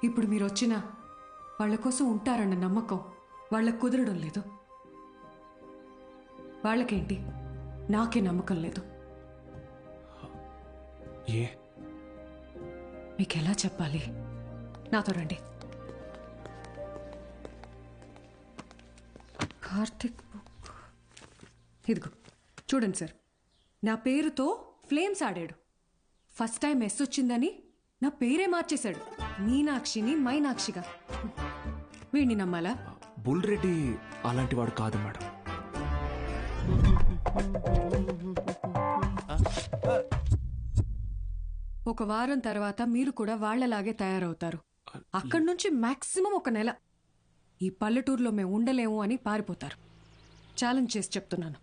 ఇప్పుడు మీరు వచ్చినా వాళ్ళ కోసం ఉంటారన్న నమ్మకం వాళ్ళకు కుదరడం లేదు. వాళ్ళకేంటి, నాకే నమ్మకం లేదు. మీకెలా చెప్పాలి? నాతో రండి. కార్తిక్ బుక్ ఇదిగో చూడండి సార్. నా పేరుతో ఫ్లేమ్స్ ఆడాడు. ఫస్ట్ టైం ఎస్ వచ్చిందని నా పేరే మార్చేశాడు. మీనాక్షిని మైనాక్షిగా. వీడిని నమ్మాలా? బుల్ రెడ్డి అలాంటి వాడు కాదు మేడం. ఒక వారం తర్వాత మీరు కూడా వాళ్లలాగే తయారవుతారు. అక్కడి నుంచి మాక్సిమం 1 నెల ఈ పల్లెటూరులో మేము ఉండలేము అని పారిపోతారు. ఛాలెంజ్ చేసి చెప్తున్నాను.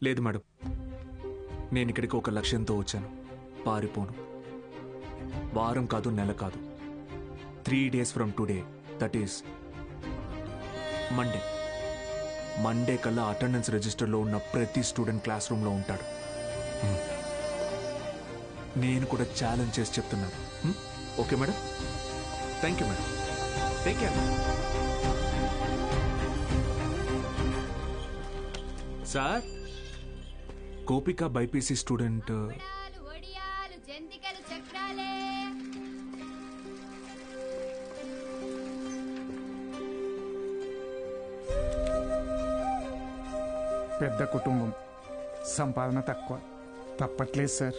లేదు మేడం, నేను ఇక్కడికి ఒక లక్ష్యంతో వచ్చాను. పారిపోను. వారం కాదు, నెల కాదు, 3 days from today, that is Monday కల్లా అటెండెన్స్ రిజిస్టర్లో ఉన్న ప్రతి స్టూడెంట్ క్లాస్ రూమ్లో ఉంటాడు. నేను కూడా ఛాలెంజ్ చేసి చెప్తున్నాను. Okay madam? Thank you madam. Take care. Sir, Gopika BiPC student పెద్ద కుటుంబం, సంపాదన తక్కువ, తప్పట్లేదు సార్.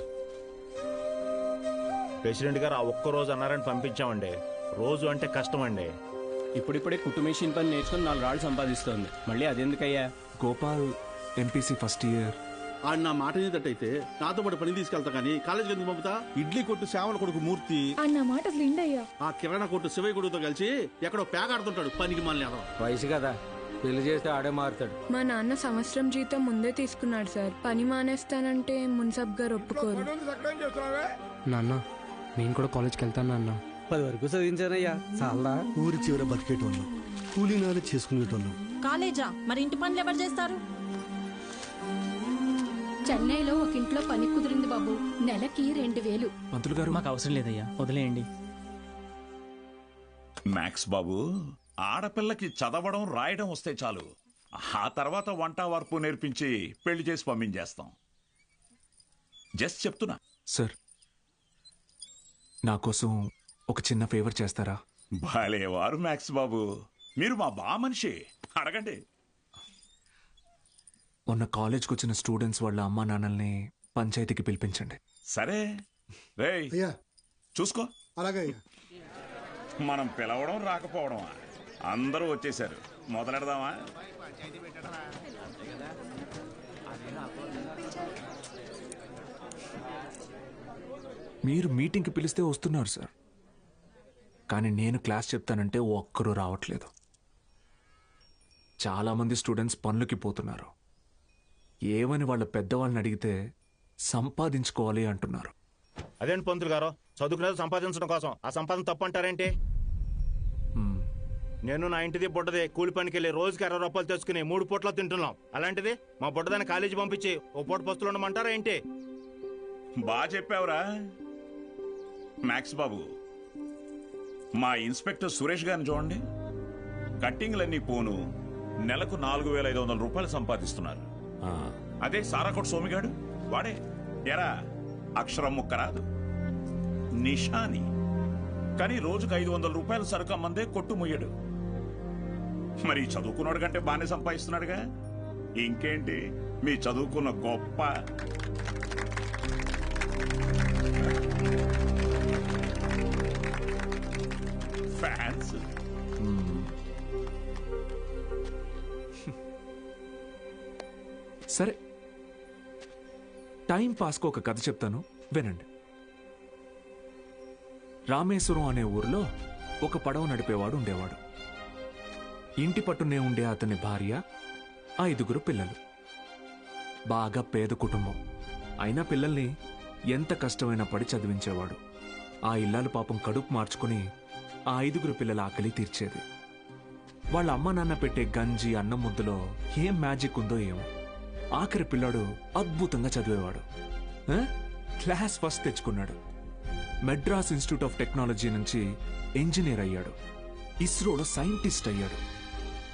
ప్రెసిడెంట్ గారు ఆ ఒక్క రోజు అన్నారని పంపించామండి. రోజు అంటే కష్టం అండి. ఇప్పుడిప్పుడే కుట్టు మెషిన్ పని నేర్చుకుని 4 రాళ్ళు సంపాదిస్తోంది. మళ్ళీ అదెందుకయ్యా? Gopal MPC first year. ఆడు నా మాట ఏదట్టయితే నాతో పాటు పని తీసుకెళ్తా కానీ కాలేజీకి ఎందుకు పంపుతా? ఇడ్లీ కొట్టు శ్యామల కొడుకు మూర్తి, అన్న మాట అసలు ఇండయ్యా. ఆ కిరాణా కొట్టు శివయ్య కొడుకుతో కలిసి ఎక్కడో పేకాడుతుంటాడు. పనికి మళ్ళీ వయసు కదా, పెళ్లి చేస్తే ఆడే మారుతాడు. మా నాన్న సంవత్సరం జీతం ముందే తీసుకున్నాడు సార్. పని మానేస్తానంటే మున్సబ్ గారు ఒప్పుకోరు. నాన్న, నేను కూడా కాలేజ్కి వెళ్తాను నాన్న. 10 వరకు చదివించానయ్యా. చాలా ఊరి చివర బతికేటోళ్ళం, కూలీనాలు చేసుకునేటోళ్ళం. కాలేజా? మరి ఇంటి పనులు ఎవరు చేస్తారు? చెన్నైలో ఒక ఇంట్లో పని కుదిరింది బాబు, నెలకి 2000. పంతులు గారు, మాకు అవసరం లేదయ్యా, వదిలేయండి. మ్యాక్స్ బాబు, ఆడపిల్లకి చదవడం రాయడం వస్తే చాలు. ఆ తర్వాత వంట వార్పు నేర్పించి పెళ్లి చేసి పంపించేస్తాం. జస్ట్ చెప్తున్నా. సార్, నా కోసం ఒక చిన్న ఫేవర్ చేస్తారా? భలేవారు మ్యాక్స్ బాబు, మీరు మా బా మనిషి, అడగండి. మొన్న కాలేజ్కి వచ్చిన స్టూడెంట్స్ వాళ్ళ అమ్మా నాన్నల్ని పంచాయతీకి పిలిపించండి. సరే రేయ్, చూసుకో. అలాగే. మనం పిలవడం రాకపోవడమా? అందరూ వచ్చేసారు, మొదలెడదామా? మీరు మీటింగ్కి పిలిస్తే వస్తున్నారు సార్, కానీ నేను క్లాస్ చెప్తానంటే ఒక్కరూ రావట్లేదు. చాలామంది స్టూడెంట్స్ పనులకి పోతున్నారు. ఏమని వాళ్ళ పెద్దవాళ్ళని అడిగితే సంపాదించుకోవాలి అంటున్నారు. అదేంటి పంతులు గారు, చదువుకునేది సంపాదించడం కోసం, ఆ సంపాదన తప్పు అంటారేంటి? నేను నా ఇంటిది బుడ్డది కూలి పనికి వెళ్ళి రోజుకి 60 రూపాయలు తెచ్చుకుని 3 పూట్ల తింటున్నాం. అలాంటిది మా బుడ్డదాన్ని కాలేజీ పంపించి ఓ పూట పస్తులు ఉండమంటారా ఏంటి? బాగా చెప్పావురా మ్యాక్స్ బాబు. మా ఇన్స్పెక్టర్ సురేష్ గారిని చూడండి, కట్టింగ్లన్నీ పోను నెలకు 4500 రూపాయలు సంపాదిస్తున్నారు. అదే సారాకోట్ సోమిగాడు, వాడే ఎరా అక్షరం ముక్క రాదు, నిషాని, కానీ రోజుకు 500 రూపాయలు సరుకు అమ్మందే కొట్టు ముయ్యడు. మరి చదువుకున్నాడు కంటే బాగానే సంపాదిస్తున్నాడుగా. ఇంకేంటి మీ చదువుకున్న గొప్ప. ఫ్యాన్స్. సరే, టైం పాస్కు ఒక కథ చెప్తాను, వినండి. రామేశ్వరం అనే ఊరిలో ఒక పడవ నడిపేవాడు ఉండేవాడు. ఇంటి పట్టునే ఉండే అతని భార్య, 5 పిల్లలు. బాగా పేద కుటుంబం అయినా పిల్లల్ని ఎంత కష్టమైనా పడి చదివించేవాడు. ఆ ఇల్లాలు పాపం కడుపు మార్చుకుని ఆ 5 పిల్లల ఆకలి తీర్చేది. వాళ్ళ అమ్మ నాన్న పెట్టే గంజి అన్నం ముద్దలో ఏం మ్యాజిక్ ఉందో ఏమో, ఆఖరి పిల్లాడు అద్భుతంగా చదివేవాడు. క్లాస్ ఫస్ట్ తెచ్చుకున్నాడు. మెడ్రాస్ ఇన్స్టిట్యూట్ ఆఫ్ టెక్నాలజీ నుంచి ఇంజనీర్ అయ్యాడు. ఇస్రోలో సైంటిస్ట్ అయ్యాడు.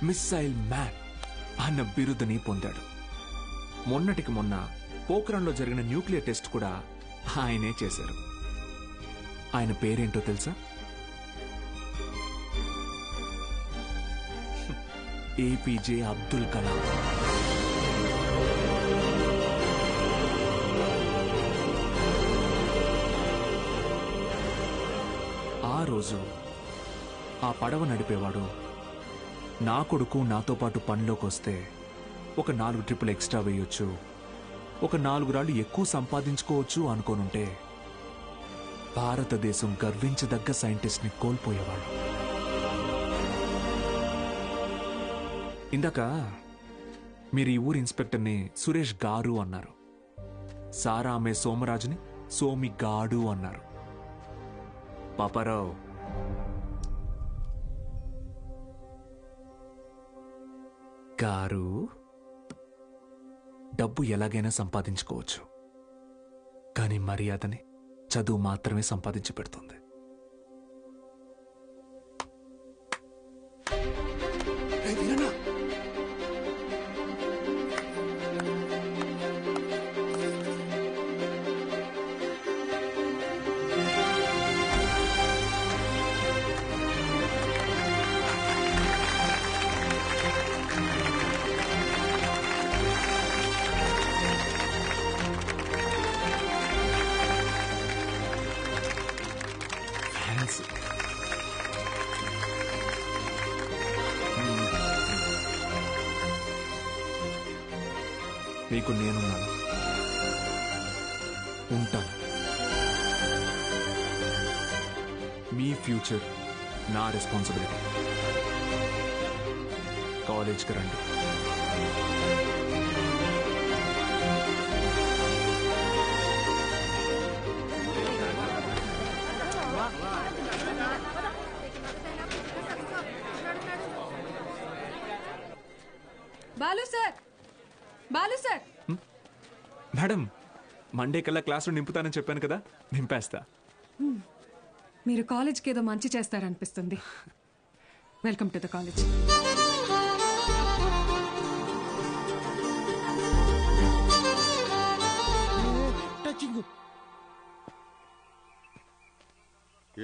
మిస్సైల్ మ్యాన్ అన్న బిరుదుని పొందాడు. మొన్నటికి మొన్న పోఖ్రాన్లో జరిగిన న్యూక్లియర్ టెస్ట్ కూడా ఆయనే చేశారు. ఆయన పేరేంటో తెలుసా? ఏపీజే అబ్దుల్ కలాం. ఆ రోజు ఆ పడవ నడిపేవాడు, నా కొడుకు నాతో పాటు పనిలోకి వస్తే ఒక 4 ట్రిప్పులు ఎక్స్ట్రా వేయొచ్చు, ఒక 4 రాళ్ళు ఎక్కువ సంపాదించుకోవచ్చు అనుకోనుంటే భారతదేశం గర్వించదగ్గ సైంటిస్ట్ని కోల్పోయేవాడు. ఇందాక మీరు ఈ ఊరి ఇన్స్పెక్టర్ని సురేష్ గారు అన్నారు. సారా ఆమె సోమరాజుని సోమి గాడు అన్నారు. పాపారావు, గారు డబ్బు ఎలాగైనా సంపాదించుకోవచ్చు, కానీ మర్యాదని చదువు మాత్రమే సంపాదించి పెడుతుంది. మీకు నేనున్నాను, ఉంటాను. మీ ఫ్యూచర్ నా రెస్పాన్సిబిలిటీ. కాలేజ్కి రండి. Balu sir, Balu sir. Madam, Monday కల్లా క్లాసులో నింపుతానని చెప్పాను కదా, నింపేస్తా. మీరు కాలేజ్కి ఏదో మంచి చేస్తారనిపిస్తుంది. Welcome to the college.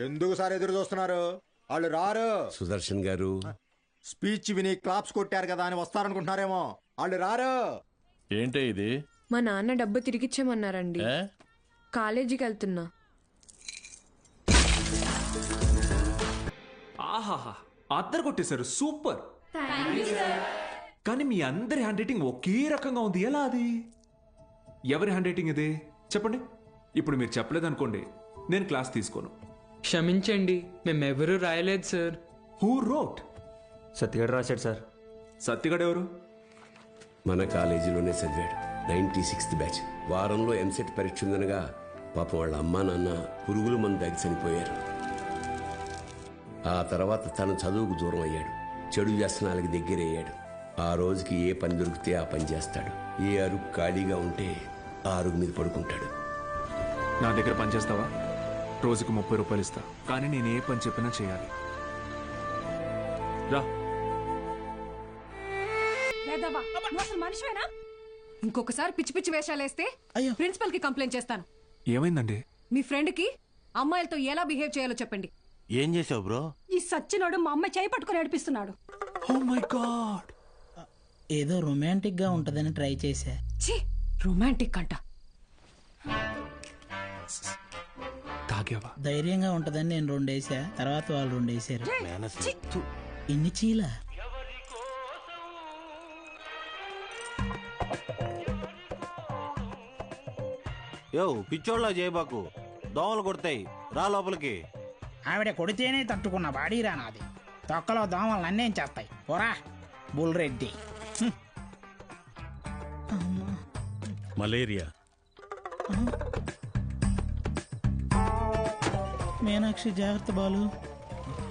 ఎందుకు సార్ ఎదురు చూస్తున్నారు? వాళ్ళు రారు. సుదర్శన్ గారు స్పీచ్ విని క్లాప్స్ కొట్టారు కదా అని వస్తారనుకుంటున్నారేమో. వాళ్ళు రారు. ఏంటే ఇది? మా నాన్న డబ్బు తిరిగిచ్చేమన్నారండి. కాలేజీకి వెళ్తున్నా. ఆహాహా, అద్దరు కొట్టేశారు, సూపర్. కానీ మీ అందరి హ్యాండ్ రైటింగ్ ఒకే రకంగా ఉంది, ఎలా అది? ఎవరి హ్యాండ్ రైటింగ్ ఇది చెప్పండి. ఇప్పుడు మీరు చెప్పలేదనుకోండి, నేను క్లాస్ తీసుకోను. క్షమించండి, మేమెవరూ రాయలేదు సార్. Who wrote? సత్యగడ రాశాడు సార్. సత్యగడ ఎవరు? మన కాలేజీలోనే చదివాడు, 96th బ్యాచ్. వారంలో ఎంసెట్ పరీక్ష ఉందనగా పాపం వాళ్ళ అమ్మా నాన్న పురుగుల మందు దాగి చనిపోయారు. ఆ తర్వాత తన చదువుకు దూరం అయ్యాడు, చెడు వ్యసనాలకి దగ్గరయ్యాడు. ఆ రోజుకి ఏ పని దొరికితే ఆ పని చేస్తాడు. ఏ అరుగు ఖాళీగా ఉంటే ఆ అరుగు మీద పడుకుంటాడు. నా దగ్గర పని చేస్తావా? రోజుకు 30 రూపాయలు ఇస్తా, కానీ నేను ఏ పని చెప్పినా చేయాలి. రా. మనిషివేనా? ఇంకొకసారి పిచ్చి పిచ్చి వేషాలు వేస్తే ప్రిన్సిపల్ కి కంప్లైంట్ చేస్తాను. ఏమైందండి? మీ ఫ్రెండ్ కి అమ్మాయిలతో ఎలా బిహేవ్ చేయాలో చెప్పండి. ఏం చేసావు బ్రో? ఈ సచ్చినోడు మా అమ్మాయి చేయి పట్టుకుని నడిపిస్తున్నాడు. Oh my God. ఏదో రొమాంటిక్ గా ఉంటదని ట్రై చేశా. రొమాంటిక్ అంట. తాగావా? ధైర్యంగా ఉంటదని నేను 2 వేసా, తర్వాత వాళ్ళు 2 వేసారు. ఇన్ని చీల. యో పిచ్చోళ్ళ చేయబాకు, దోమలు కొడతాయి, రా లోపలికి. ఆవిడ కొడితేనే తట్టుకున్న బాడీరా నాది. తొక్కలో దోమలు నన్నేం చేస్తాయి, పోరా బుల్రెడ్డి. మలేరియా. మీనాక్షి జాగ్రత్త Balu.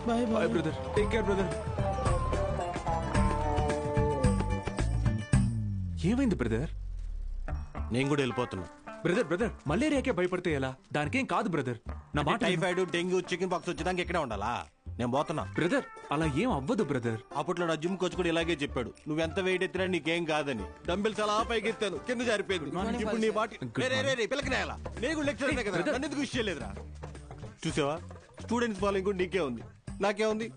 Bye bye brother, take care brother. ఏమైంది బ్రదర్? నేను కూడా వెళ్ళిపోతున్నా. బ్రదర్ మలేరియాకే భయపడితే ఎలా? దానికేం కాదు బ్రదర్. నా మాట. టైఫాయిడ్, డెంగ్యూ, చికెన్ పాక్స్ వచ్చేదానికి ఎక్కడే ఉండాలా? నేను పోతున్నా బ్రదర్. అలా ఏం అవ్వదు బ్రదర్. అప్పట్లో నా జిమ్ కోచ్ కూడా ఇలాగే చెప్పాడు, నువ్వెంత వెయిట్ ఎత్తినా నీకేం కాదని. డంబిల్స్ అలా పైకి ఎత్తాను, కింద జారిపోయింది. ఇప్పుడు నీ మాట పిల్లకనేలా? నేను కూడా లెక్చర్ కదా, నన్ను ఎందుకు విషయం లేదురా? చూసావా, స్టూడెంట్స్ ఫాలోయింగ్ కూడా నీకే ఉంది, నాకే ఉంది.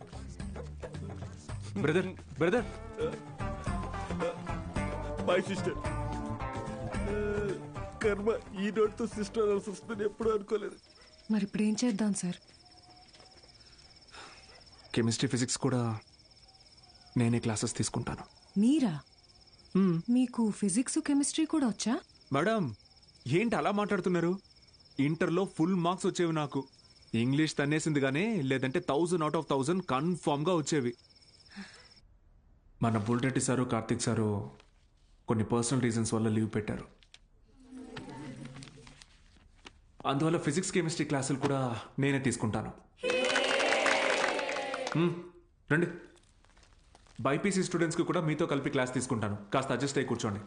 Brother my sister. కర్మ ఈ నోటితో సిస్టర్ అనాల్సి వస్తుంది, ఎప్పుడు అనుకోలేదు. మరి ఇప్పుడు ఏం చేద్దాం సార్? కెమిస్ట్రీ, ఫిజిక్స్ కూడా నేనే క్లాసెస్ తీసుకుంటాను. మీరా? మీకు ఫిజిక్స్, కెమిస్ట్రీ కూడా వచ్చా? మేడం ఏంటి అలా మాట్లాడుతున్నారు? ఇంటర్లో ఫుల్ మార్క్స్ వచ్చేవి నాకు. ఇంగ్లీష్ తన్నేసింది కానీ, లేదంటే 1000 out of 1000 కన్ఫామ్ గా వచ్చేవి. మన బుల్రెడ్డి సారు, కార్తిక్ సారు కొన్ని పర్సనల్ రీజన్స్ వల్ల లీవ్ పెట్టారు. అందువల్ల ఫిజిక్స్ కెమిస్ట్రీ క్లాసులు కూడా నేనే తీసుకుంటాను. రండి. బైపీసీ స్టూడెంట్స్కి కూడా మీతో కలిపి క్లాస్ తీసుకుంటాను. కాస్త అడ్జస్ట్ అయ్యి కూర్చోండి.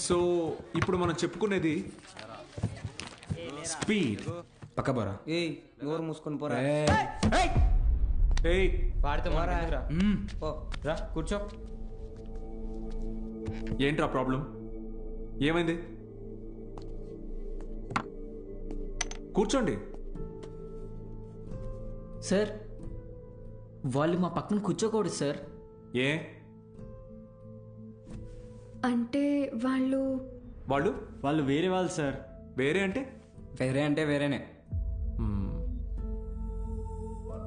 సో ఇప్పుడు మనం చెప్పుకునేది స్పీడ్. పక్క బరా నోరు మూసుకొని పోరా. వాడితే రా కూర్చో. ఏంట్రా ప్రాబ్లం? ఏమైంది? కూర్చోండి. సార్ వాళ్ళు మా పక్కన కూర్చోకూడదు సార్. ఏ అంటే వాళ్ళు వాళ్ళు వాళ్ళు వేరే వాళ్ళు సార్. వేరే అంటే వేరేనే.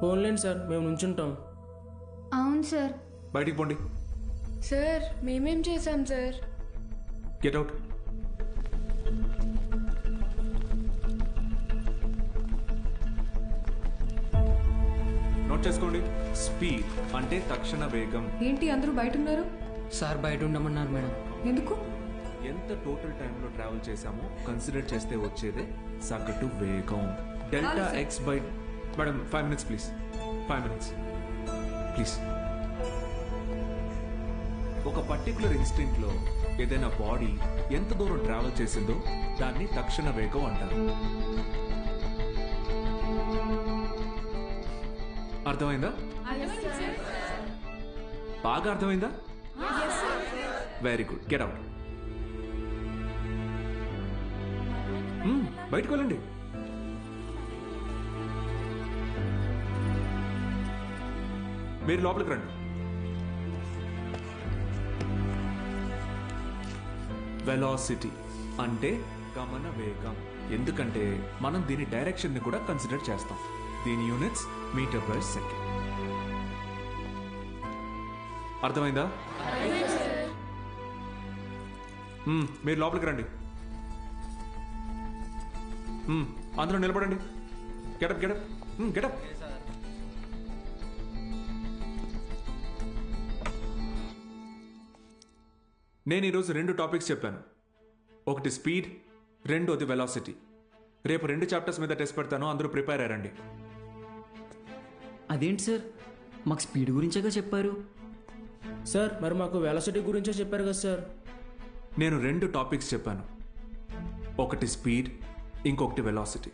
ఫోన్లేండి సార్, మేము నుంచుంటాం. అవును సార్. బయటికి పోండి. సార్ మేమేం చేశాం సార్? Get out. నోట్ చేసుకోండి. స్పీడ్ అంటే తక్షణ వేగం. ఏంటి అందరూ బయట ఉన్నారు? సార్ బయట ఉండమన్నారు మేడం. ఎందుకు? ఎంత టోటల్ టైంలో ట్రావెల్ చేశామో కన్సిడర్ చేస్తే వచ్చేదే సగటు వేగం. Delta X by. Madam 5 minutes please. 5 minutes please. ఒక పర్టికులర్ ఇన్స్టింక్ట్ లో ఏదైనా బాడీ ఎంత దూరం ట్రావెల్ చేసిందో దాన్ని తక్షణ వేగం అంటారు. అర్థమైందా? బాగా అర్థమైందా? Very good. Get out. బయటకు వెళ్ళండి. మీరు లోపలికి రండి. వెలాసిటీ అంటే గమన వేగం. ఎందుకంటే మనం దీని డైరెక్షన్ ని కూడా కన్సిడర్ చేస్తాం. దీని యూనిట్స్ మీటర్ పర్ సెకండ్. అర్థమైందా? మీరు లోపలికి రండి. అందరూ నిలబడండి. Get up get up get up. నేను ఈరోజు 2 టాపిక్స్ చెప్పాను. ఒకటి స్పీడ్, రెండోది వెలాసిటీ. రేపు 2 చాప్టర్స్ మీద టెస్ట్ పెడతాను. అందరూ ప్రిపేర్ అయ్యారండి. అదేంటి సార్, మాకు స్పీడ్ గురించేగా చెప్పారు. సార్ మరి మాకు వెలాసిటీ గురించే చెప్పారు కదా సార్. నేను 2 టాపిక్స్ చెప్పాను. ఒకటి స్పీడ్, ఇంకొకటి వెలాసిటీ.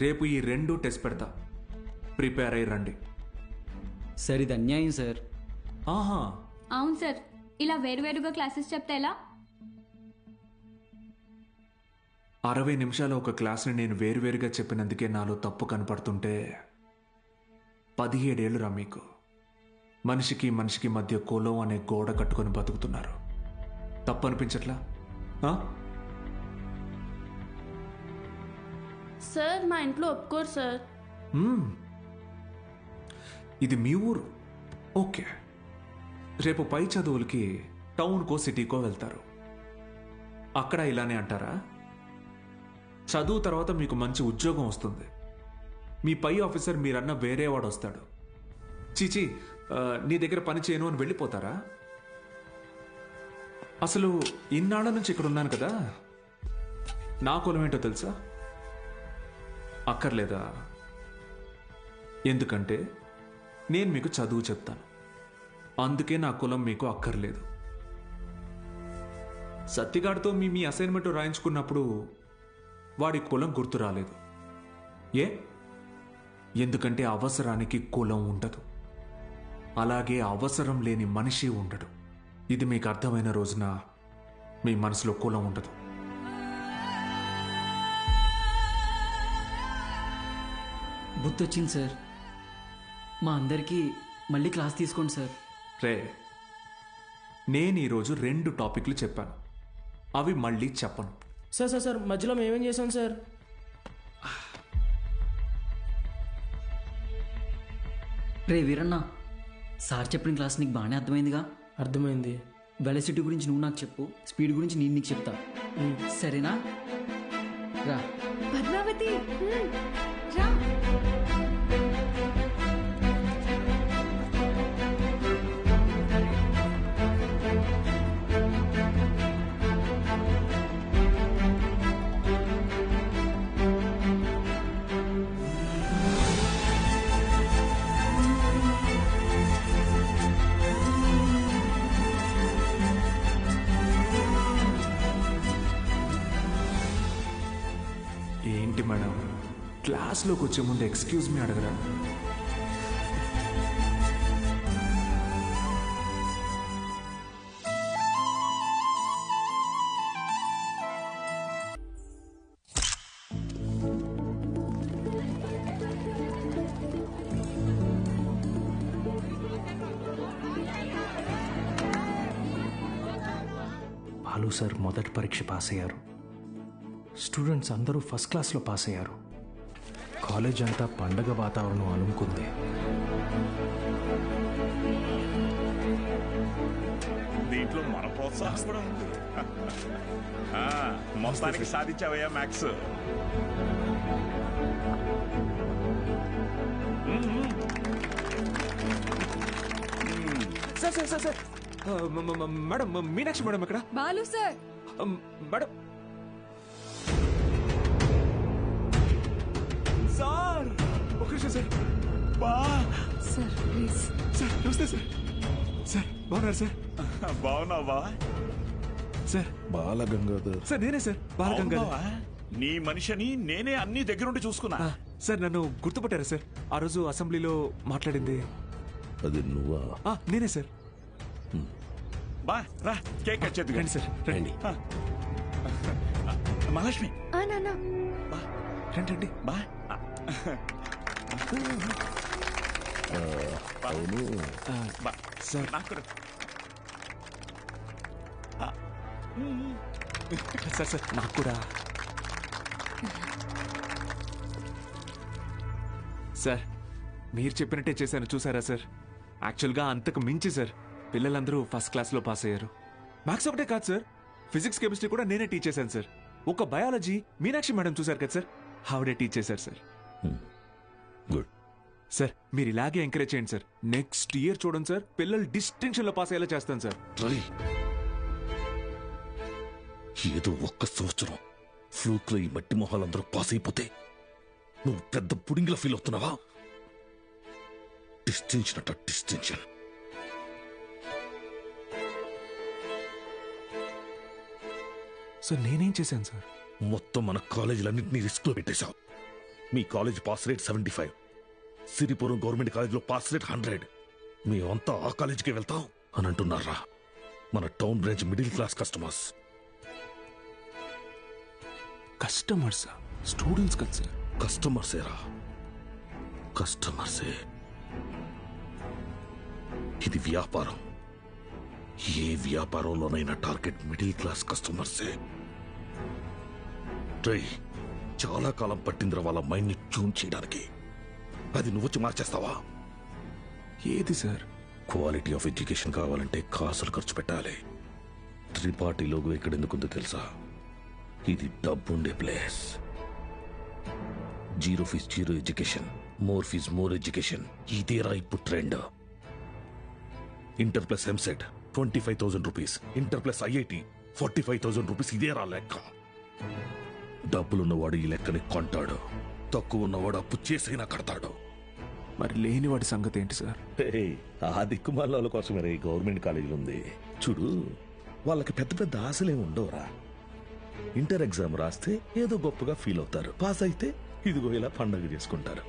రేపు ఈ 2 టెస్ట్ పెడతా. ప్రిపేర్ అయ్యి రండి. సార్ ఇది అన్యాయం సార్. ఆహా అవును సార్, ఇలా వేరువేరుగా క్లాసెస్ చెప్తే ఎలా? 60 నిమిషాల ఒక క్లాస్ని నేను వేరువేరుగా చెప్పినందుకే నాలో తప్పు కనపడుతుంటే 17 ఏళ్ళురా మీకు. మనిషికి మనిషికి మధ్య కులం అనే గోడ కట్టుకొని బతుకుతున్నారు. తప్పు అనిపించట్లా? సార్ మా ఇంట్లో ఒప్పుకోరు సార్. ఇది మీ ఊరు, ఓకే. రేపు పై చదువులకి టౌన్కో సిటీకో వెళ్తారు. అక్కడ ఇలానే అంటారా? చదువు తర్వాత మీకు మంచి ఉద్యోగం వస్తుంది. మీ పై ఆఫీసర్ మీరన్న వేరే వాడు వస్తాడు. చీచి నీ దగ్గర పని చేయను అని వెళ్ళిపోతారా? అసలు ఇన్నాళ్ళ నుంచి ఇక్కడ ఉన్నాను కదా, నా కులం ఏంటో తెలుసా? అక్కర్లేదా? ఎందుకంటే నేను మీకు చదువు చెప్తాను. అందుకే నా కులం మీకు అక్కర్లేదు. సత్తిగాడితో మీ అసైన్మెంట్ రాయించుకున్నప్పుడు వాడి కులం గుర్తు రాలేదు. ఎందుకంటే అవసరానికి కులం ఉండదు. అలాగే అవసరం లేని మనిషి ఉండడు. ఇది మీకు అర్థమైన రోజున మీ మనసులో కులం ఉండదు. గుర్తొచ్చింది సార్. మా అందరికీ మళ్ళీ క్లాస్ తీసుకోండి సార్. రే, నేను ఈరోజు 2 టాపిక్లు చెప్పాను. అవి మళ్ళీ చెప్పను. సార్ సార్ సార్ మధ్యలో మేమేం చేసాం సార్? రే వీరన్న, సార్ చెప్పిన క్లాస్ నీకు బాగానే అర్థమైందిగా? అర్థమైంది. వెలాసిటీ గురించి నువ్వు నాకు చెప్పు, స్పీడ్ గురించి నేను నీకు చెప్తా. సరేనా? రా పద్మావతి రా. ఏంటి మేడం క్లాస్లోకి వచ్చే ముందు ఎక్స్క్యూజ్ మీ అడగరా? బాలు సార్ మొదటి పరీక్ష పాస్ అయ్యారు. స్టూడెంట్స్ అందరూ ఫస్ట్ క్లాస్లో పాస్ అయ్యారు. కాలేజ్ అంతా పండగ వాతావరణం అలుముకుంది. దీంట్లో మన ప్రోత్సాహం కూడా ఉంది. మొత్తానికి సాధించావయ్యా maths. Sir sir sir sir madam, Meenakshi madam ఎక్కడ? బాలు సార్. మేడం సార్, ఒక నిమిషం సార్. Sir please. సార్ నమస్తే సార్. సార్ బాగున్నారు సార్? బాగున్నావు బా? సార్ బాలగంగాధర్. సార్ నేనే సార్, బాలగంగాధర్. నీ మనిషిని నేనే అన్ని దగ్గరుండి చూసుకున్నా. సార్ నన్ను గుర్తుపట్టారా సార్? ఆ రోజు అసెంబ్లీలో మాట్లాడింది అది నువ్వా? నేనే సార్. బా రా, కేక్ కట్ చేద్దు. రండి సార్, రండి. మహాలక్ష్మి రండి రండి. బా అవును సార్ సార్ సార్ నాకు కూడా. సార్ మీరు చెప్పినట్టే చేశాను, చూసారా సార్? యాక్చువల్గా అంతకు మించి సార్, పిల్లలందరూ ఫస్ట్ క్లాస్లో పాస్ అయ్యారు. మ్యాథ్స్ ఒకటే కాదు సార్, ఫిజిక్స్ కెమిస్ట్రీ కూడా నేనే టీచ్ చేశాను సార్. ఒక బయాలజీ మీనాక్షి మేడం చూశారు కదా సార్, ఆవిడే టీచ్ చేశారు సార్. గుడ్ సార్, మీరు ఇలాగే ఎంకరేజ్ చేయండి సార్. నెక్స్ట్ ఇయర్ చూడండి సార్, పిల్లలు డిస్టింక్షన్లో పాస్ అయ్యేలా చేస్తాను సార్. ఏదో ఒక్క సంవత్సరం ఫ్లూక్లో ఈ మట్టి మొహాలందరూ పాస్ అయిపోతే నువ్వు పెద్ద పుడింగిలా ఫీల్ అవుతున్నావా? డిస్టింక్షన్ అట డిస్టింక్షన్. సార్ నేనేం చేశాను సార్? మొత్తం మన కాలేజీలన్నింటినీ రిస్క్ లో పెట్టేశావు. మీ college pass rate 75, Siripuram government కాలేజీలో పాస్ రేట్ 100. మేమంతా ఆ కాలేజీకి వెళ్తాం అని అంటున్నారా? మన town branch middle class customers. Customers students కదా సార్? కస్టమర్సేరా, కస్టమర్సే. ఇది వ్యాపారం. ఏ వ్యాపారంలోనైనా టార్గెట్ మిడిల్ క్లాస్ కస్టమర్సే. చాలా కాలం పట్టిందిరా వాళ్ళ మైండ్ ని ట్యూన్ చేయడానికి. అది నువ్వు వచ్చి మార్చేస్తావా? ఏది సార్? క్వాలిటీ ఆఫ్ ఎడ్యుకేషన్ కావాలంటే కాసులు ఖర్చు పెట్టాలి. త్రిపాఠి లోగో ఇక్కడ ఎందుకుందో తెలుసా? ఇది డబ్బుండే place. Zero fees zero education, more fees more education. ఇదేరా ఇప్పుడు trend. Inter plus EAMCET 25,000 rupees, inter plus IIT 45,000 rupees. ఇదేరా లెక్క. డబ్బులున్నవాడు ఈ లెక్కని కొంటాడు, తక్కువ ఉన్నవాడు అప్పు చేసైనా కడతాడు. మరి లేనివాడి సంగతి ఏంటి సార్? ఆ దిక్కుమాల కోసమే ఈ గవర్నమెంట్ కాలేజీలు ఉంది చూడు. వాళ్ళకి పెద్ద పెద్ద ఆశలేమి ఉండవురా. ఇంటర్ ఎగ్జామ్ రాస్తే ఏదో గొప్పగా ఫీల్ అవుతారు, పాస్ అయితే ఇదిగో ఇలా పండగ చేసుకుంటారు.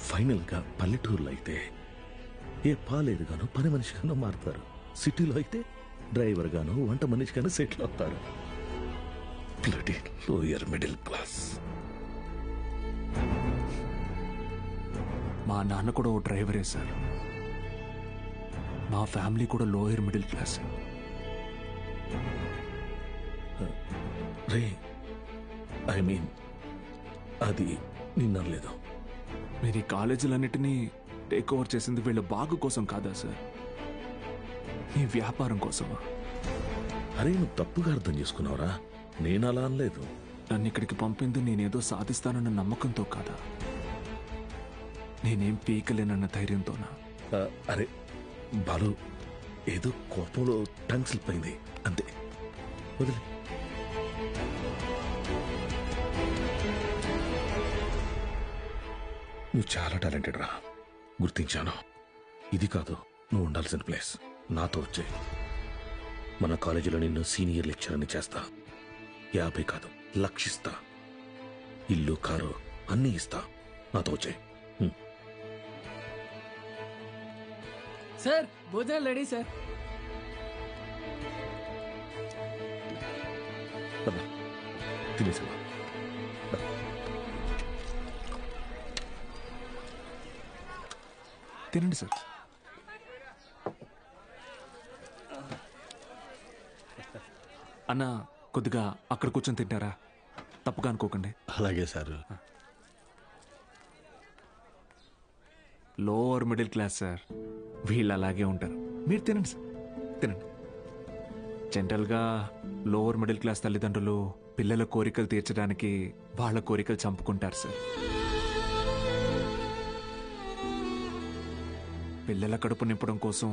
ఫైనల్ గా పల్లెటూరులో అయితే ఏ పాలేరుగానో పని మనిషిగానో మారుతారు. సిటీలో అయితే డ్రైవర్ గానో వంట మనిషిగానో సెటిల్ అవుతారు. Lower middle class. మా నాన్న కూడా ఓ డ్రైవరే సార్. మా ఫ్యామిలీ కూడా lower middle class. Ray I mean అది నిన్నలేదు. మీరు ఈ కాలేజీలన్నిటినీ టేక్ ఓవర్ చేసింది వీళ్ళ బాగు కోసం కాదా సార్? మీ వ్యాపారం కోసమా? అరే నువ్వు తప్పుగా అర్థం చేసుకున్నావురా. నేను అలా అనలేదు. నన్ను ఇక్కడికి పంపింది నేనేదో సాధిస్తానన్న నమ్మకంతో కాదా? నేనేం పీకలేనన్న ధైర్యంతోనా? అరే బాలు, ఏదో కోపంలో టంగ్ స్లిప్ అయింది అంతే, వదిలే. నువ్వు చాలా టాలెంటెడ్ రా, గుర్తించాను. ఇది కాదు నువ్వు ఉండాల్సిన ప్లేస్. నాతో వచ్చే మన కాలేజీలో నిన్ను సీనియర్ లెక్చరర్ని చేస్తా. 50 కాదు 1,00,000 ఇస్తా. ఇల్లు కారు అన్నీ ఇస్తా, నాతో వచ్చే. సార్ భోజనాలు రెడీ సార్. తినేసా తినండి సార్. అన్న కొద్దిగా అక్కడ కూర్చొని తింటారా? తప్పుగా అనుకోకండి. అలాగే sir. Lower middle class sir, వీళ్ళు అలాగే ఉంటారు. మీరు తినండి సార్, తినండి. జనరల్గా లోవర్ మిడిల్ క్లాస్ తల్లిదండ్రులు పిల్లల కోరికలు తీర్చడానికి వాళ్ళ కోరికలు చంపుకుంటారు సార్. పిల్లల కడుపు నింపడం కోసం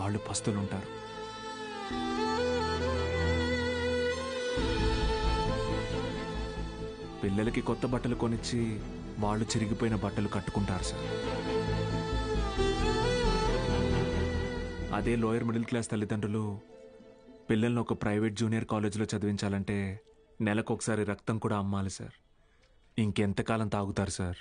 వాళ్ళు పస్తులుంటారు. పిల్లలకి కొత్త బట్టలు కొనిచ్చి వాళ్ళు చిరిగిపోయిన బట్టలు కట్టుకుంటారు సార్. అదే లోయర్ మిడిల్ క్లాస్ తల్లిదండ్రులు పిల్లల్ని ఒక ప్రైవేట్ జూనియర్ కాలేజీలో చదివించాలంటే నెలకొకసారి రక్తం కూడా అమ్మాలి సార్. ఇంకెంతకాలం తాగుతారు సార్?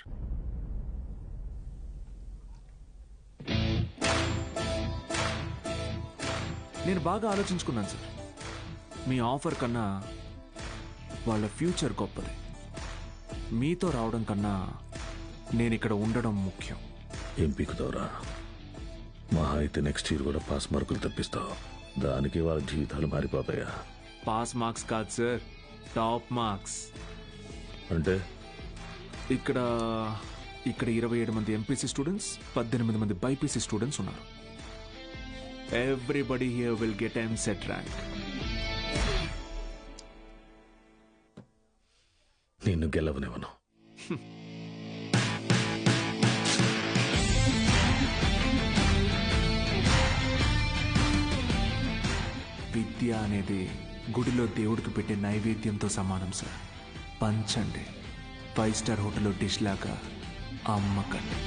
నేను బాగా ఆలోచించుకున్నాను సార్. మీ ఆఫర్ కన్నా వాళ్ళ ఫ్యూచర్ గొప్పది. మీతో రావడం కన్నా నేను ఇక్కడ ఉండడం ముఖ్యం. ఏం పీకుతావురా? మహా అయితే నెక్స్ట్ ఇయర్ కూడా పాస్ మార్కులు తెప్పిస్తావు. దానికి వాళ్ళ జీవితాలు మారిపోతాయా? పాస్ మార్క్స్ కాదు సార్, టాప్ మార్క్స్. అంటే ఇక్కడ 27 మంది ఎంపీసీ స్టూడెంట్స్, 18 మంది బైపీసీ స్టూడెంట్స్ ఉన్నారు. Everybody here will get EAMCET rank. నిన్ను గెలవనివ్వను. విద్య అనేది గుడిలో దేవుడికి పెట్టే నైవేద్యంతో సమానం సార్. పంచండి, 5 స్టార్ హోటల్లో డిష్ లాగా అమ్మకండి.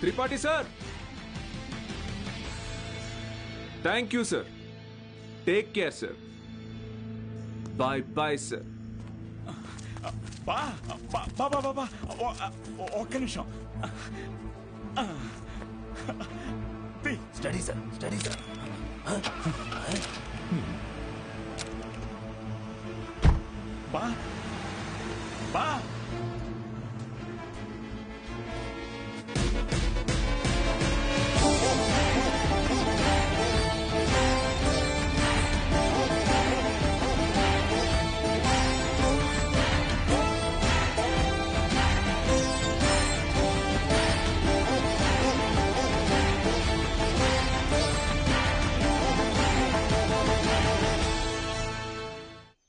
Tripathi sir, thank you sir. Take care sir. Bye bye sir. బా బా బా బా బా ఒక్క నిమిషం. Study sir, study sir. బా బా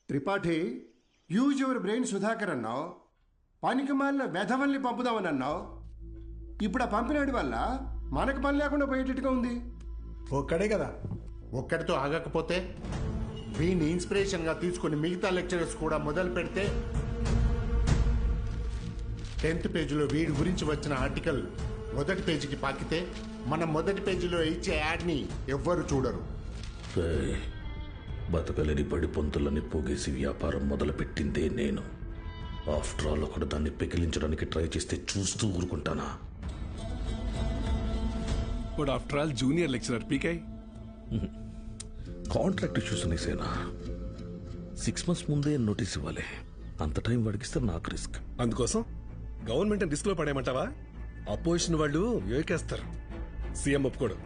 Tripathi, use your brain Sudhakar అన్నావు. పనికి మాలిన వెధవల్ని పంపుదామని అన్నావు. ఇప్పుడు ఆ పంపినాడి వల్ల మనకు పని లేకుండా పోయేటట్టుగా ఉంది. ఒక్కడే కదా, ఒక్కడితో ఆగకపోతే వీడిని ఇన్స్పిరేషన్గా తీసుకుని మిగతా లెక్చరర్స్ కూడా మొదలు పెడితే 10th పేజీలో వీడి గురించి వచ్చిన ఆర్టికల్ మొదటి పేజీకి పాకితే మనం మొదటి పేజీలో ఇచ్చే యాడ్ని ఎవ్వరు చూడరు. బతకలేని బడి పొంతులని పోగేసి వ్యాపారం మొదలుపెట్టిందే నేను. ఆఫ్టర్ ఆల్ ఒకడు దాన్ని పెకిలించడానికి ట్రై చేస్తే చూస్తూ ఊరుకుంటానా? But after all junior lecturer పీకే. కాంట్రాక్ట్ ఇష్యూస్ అనేసేనా? 6 months ముందే నోటీస్ ఇవ్వాలి. అంత టైం వాడికిస్తే నాకు రిస్క్. అందుకోసం గవర్నమెంట్ రిస్క్ లో పడేయమంటావా? అపోజిషన్ వాళ్ళు యోకేస్తారు. సీఎం ఒప్పుకోడు.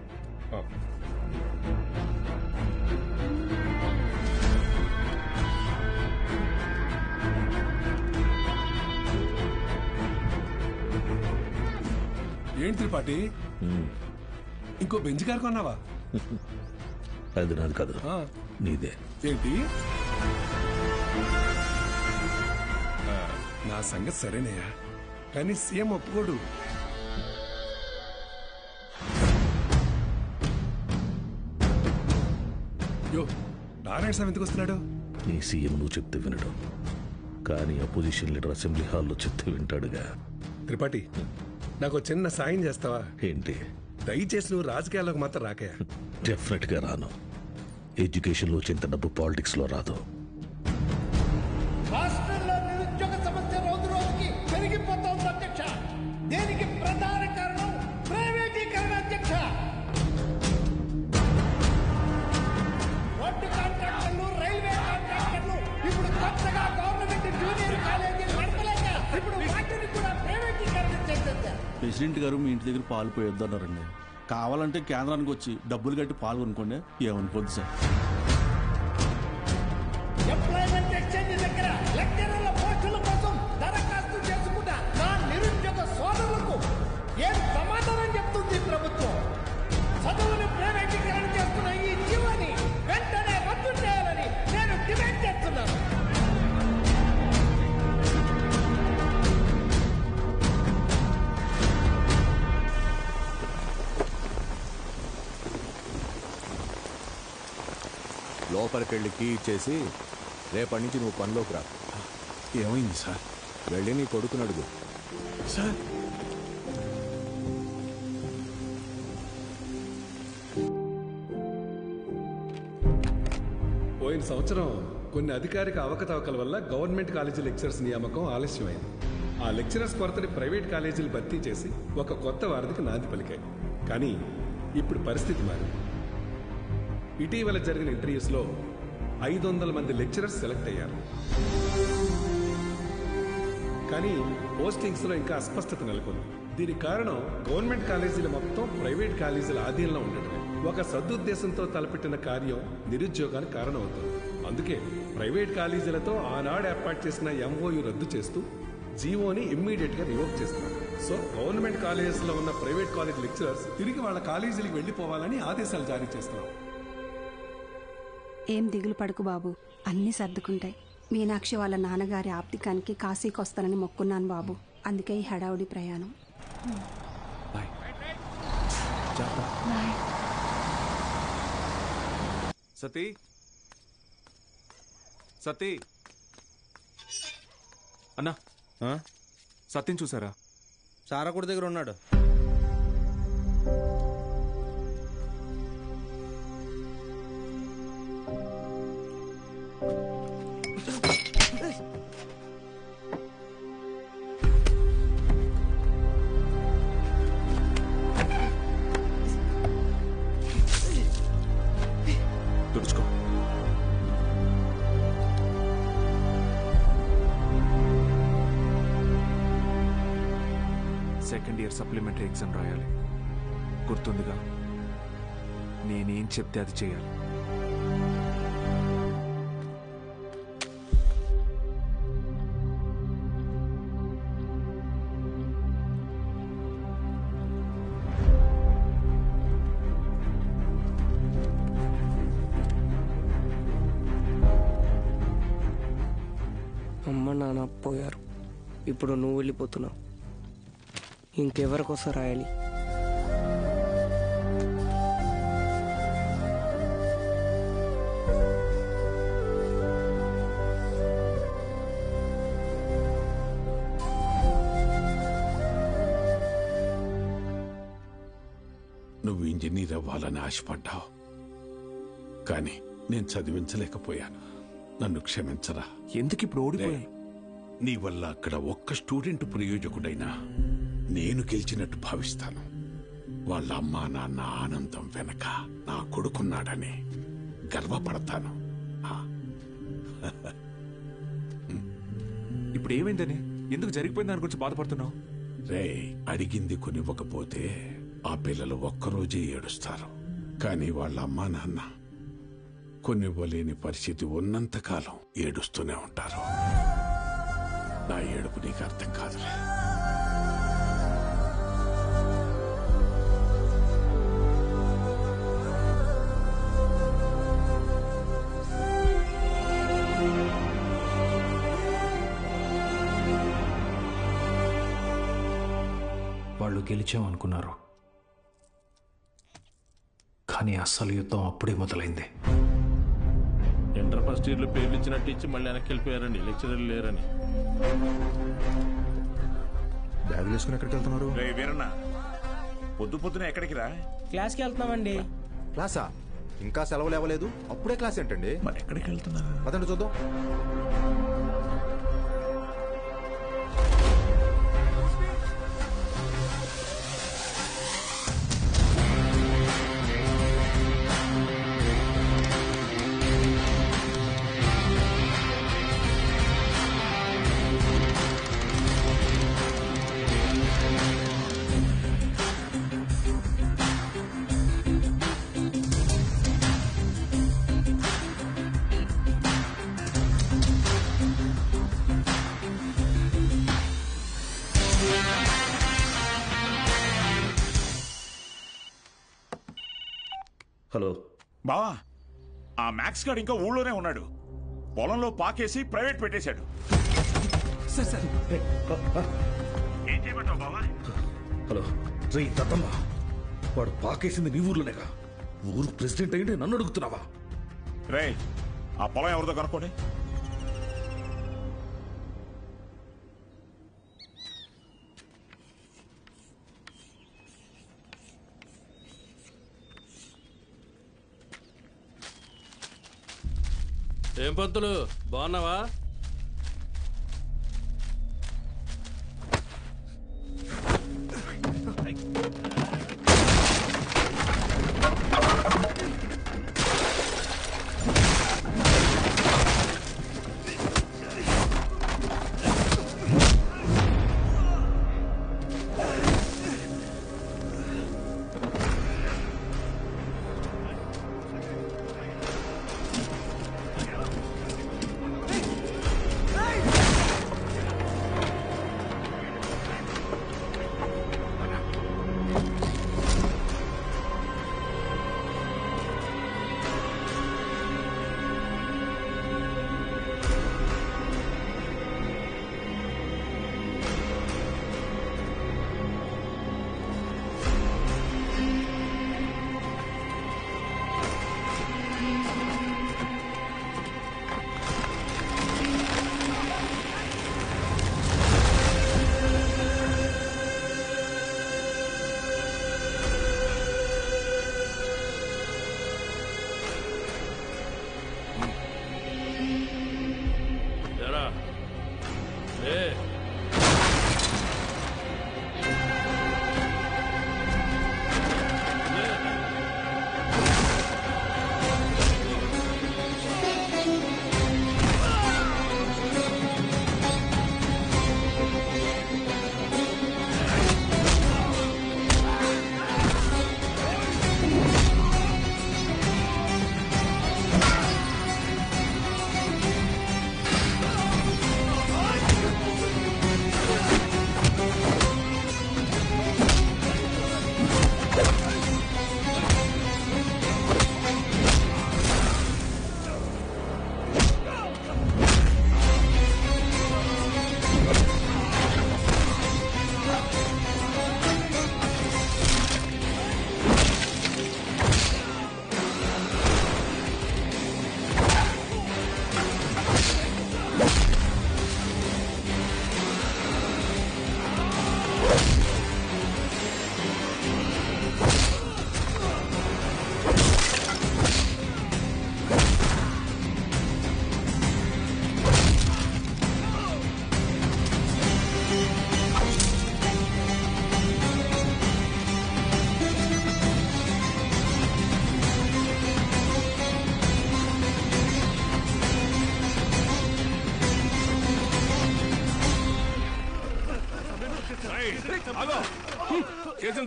ఏంటి త్రిపాఠి, ఇంకో బెంచ్ కారు కొన్నావా? అది నాది కాదు, నీదే. ఏంటి? నా సంగతి సరేనయ్యా, కానీ సీఎం ఒప్పుకోడు. యో, నారాయణ స్వామి ఎందుకు వస్తున్నాడు? నీ సీఎం నువ్వు చెప్తే వినడు, కానీ అపోజిషన్ లీడర్ అసెంబ్లీ హాల్లో చెప్తే వింటాడుగా. త్రిపాఠి, నాకు చిన్న సాయం చేస్తావా? ఏంటి? దయచేసి నువ్వు రాజకీయాల్లోకి మాత్రం రాకయా. డెఫినెట్ గా రాను. ఎడ్యుకేషన్లో వచ్చేంత డబ్బు పాలిటిక్స్లో రాదు. రాష్ట్రంలో నిరుద్యోగ సమస్య రోజు రోజుకి పెరిగిపోతోంది అధ్యక్ష. దీనికి ప్రధాన కారణం ప్రైవేటీకరణ అధ్యక్ష. రోడ్డు కాంట్రాక్టర్లు, రైల్వే కాంట్రాక్టర్లు ఇప్పుడు కొత్తగా గవర్నమెంట్ జూనియర్ కాలేజీలు నడపలేక ఇప్పుడు వాటిని కూడా ప్రైవేటీకరణ చేసేసారు. ప్రెసిడెంట్ గారు మీ ఇంటి దగ్గర పాలు పోయొద్దు అన్నారండి. కావాలంటే కేంద్రానికి వచ్చి డబ్బులు కట్టి పాలు కొనుక్కోండి, ఏమనుకోద్దు సార్. ఎంప్లాయ్మెంట్ ఎక్స్చేంజ్ దగ్గర లెక్చరర్ల పోస్టుల కోసం దరఖాస్తు చేసుకున్న నా నిరుద్యోగ సోదరులకు ఏం సమాధానం చెప్తుంది ప్రభుత్వం? చదువును ప్రైవేటీకరణ చేస్తున్న ఈ జీవోని వెంటనే రద్దు చేయాలని నేను డిమాండ్ చేస్తున్నాను. లోపలికి వెళ్ళి కీ ఇచ్చేసి రేపటి నుంచి నువ్వు పనిలోకి రా. ఏమైంది సార్? వెళ్ళి నీ కొడుకుని అడుగు. సార్ పోయిన సంవత్సరం కొన్ని అధికారిక అవకతవకల వల్ల గవర్నమెంట్ కాలేజీ లెక్చరర్స్ నియామకం ఆలస్యమైంది. ఆ లెక్చరర్స్ కొరతని ప్రైవేట్ కాలేజీలు భర్తీ చేసి ఒక కొత్త వారధికి నాంది పలికాయి. కానీ ఇప్పుడు పరిస్థితి మారింది. ఇటీవల జరిగిన ఇంటర్వ్యూస్లో 500 మంది లెక్చరర్స్ సెలెక్ట్ అయ్యారు. కానీ పోస్టింగ్స్లో ఇంకా అస్పష్టత నెలకొంది. దీనికి కారణం గవర్నమెంట్ కాలేజీలు మొత్తం ప్రైవేట్ కాలేజీల ఆధీనంలో ఉండటమే. ఒక సదుద్దేశంతో తలపెట్టిన కార్యం నిరుద్యోగానికి కారణమవుతుంది. అందుకే ప్రైవేట్ కాలేజీలతో ఆనాడు ఏర్పాటు చేసిన ఎంఓయు రద్దు చేస్తూ జీవోని ఇమ్మీడియట్ గా రివోక్ చేస్తున్నారు. సో గవర్నమెంట్ కాలేజెస్లో ఉన్న ప్రైవేట్ కాలేజ్ లెక్చరర్స్ తిరిగి వాళ్ళ కాలేజీలకు వెళ్లిపోవాలని ఆదేశాలు జారీ చేస్తున్నారు. ఏం దిగులు పడుకు బాబు, అన్నీ సర్దుకుంటాయి. మీనాక్షి వాళ్ళ నాన్నగారి ఆప్తికానికి కాశీకి వస్తానని మొక్కున్నాను బాబు. అందుకే ఈ హడావుడి ప్రయాణం. సతీ సతీ అన్నా, సత్యం చూసారా? సారకుడి దగ్గర ఉన్నాడు. తుడుచుకో. సెకండ్ ఇయర్ సప్లిమెంటరీ ఎగ్జామ్ రాయాలి, గుర్తుందిగా? నేనేం చెప్తే అది చేయాలి. అమ్మ నాన్న పోయారు, ఇప్పుడు నువ్వు వెళ్ళిపోతున్నావు. ఇంకెవరికోసం రాయాలి? నువ్వు ఇంజనీర్ అవ్వాలని ఆశపడ్డావు, కానీ నేను చదివించలేకపోయాను. నన్ను క్షమించరా. ఎందుకు ఇప్పుడు ఓడిపోయా? నీ వల్ల అక్కడ ఒక్క స్టూడెంట్ ప్రయోజకుడైనా నేను గెలిచినట్టు భావిస్తాను. వాళ్ళ అమ్మా నాన్న ఆనందం వెనక నా కొడుకున్నాడని గర్వపడతాను. ఇప్పుడు ఏమైందని, ఎందుకు జరిగిపోయింది దాని గురించి బాధపడుతున్నావు? రే, అడిగింది కొనివ్వకపోతే ఆ పిల్లలు ఒక్కరోజే ఏడుస్తారు. కానీ వాళ్ళ అమ్మా నాన్న కొనివ్వలేని పరిస్థితి ఉన్నంతకాలం ఏడుస్తూనే ఉంటారు. నా ఏడుపు నీకు అర్థం కాదులే. వాళ్ళు గెలిచామనుకున్నారు, కానీ అస్సలు యుద్ధం అప్పుడే మొదలైంది. ఇంటర్ ఫస్ట్ ఇయర్లో పేర్లు ఇచ్చినట్టు ఇచ్చి మళ్ళీ వెనక్కి వెళ్ళిపోయారండి, లెక్చరర్లు లేరని. బ్యాగులు వేసుకుని ఎక్కడికి వెళ్తున్నారు? రే వీరన్న, పొద్దు పొద్దున ఎక్కడికి రా? క్లాస్కి వెళ్తున్నామండి. క్లాసా? ఇంకా సెలవులు ఇవ్వలేదు, అప్పుడే క్లాస్ ఏంటండి? మరి ఎక్కడికి వెళ్తున్నారు? పదండి చూద్దాం. హలో బావా, ఆ మ్యాక్స్ గార్డ్ ఇంకా ఊళ్ళోనే ఉన్నాడు. పొలంలో పాకేసి ప్రైవేట్ పెట్టేశాడు. ఏం చేయమంటావు బావా? హలో రే దత్తమ్మ, వాడు పాకేసింది నీ ఊర్లోనేగా. ఊరు ప్రెసిడెంట్ అయ్యింటే నన్ను అడుగుతున్నావా? రే, ఆ పొలం ఎవరిదో కనుక్కోండి. ఏం పంతులు, బాగున్నావా?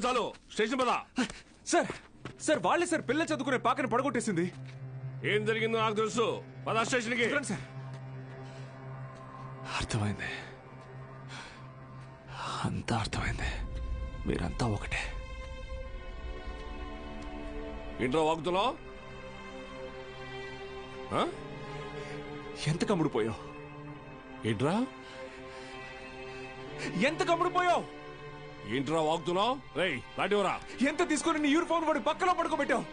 చాలు, స్టేషన్ పద. సార్ సార్ వాళ్ళే సార్ పిల్ల చదువుకునే పాకని పడగొట్టేసింది. ఏం జరిగిందో నాకు తెలుసు. పద స్టేషన్కి. సార్ అర్థమైంది, అంతా అర్థమైంది. మీరంతా ఒకటే. ఇంట్లో వాగుతున్నావు? ఎంత కమ్ముడిపోయావు? ఏంట్రా ఎంత కమ్ముడిపోయావు? ఏంట్రా వాగుతున్నావు? రేయ్ లాంటివరా. ఎంత తీసుకుని నీ యూనిఫామ్ వాడి పక్కలో పడుకోబెట్టావు?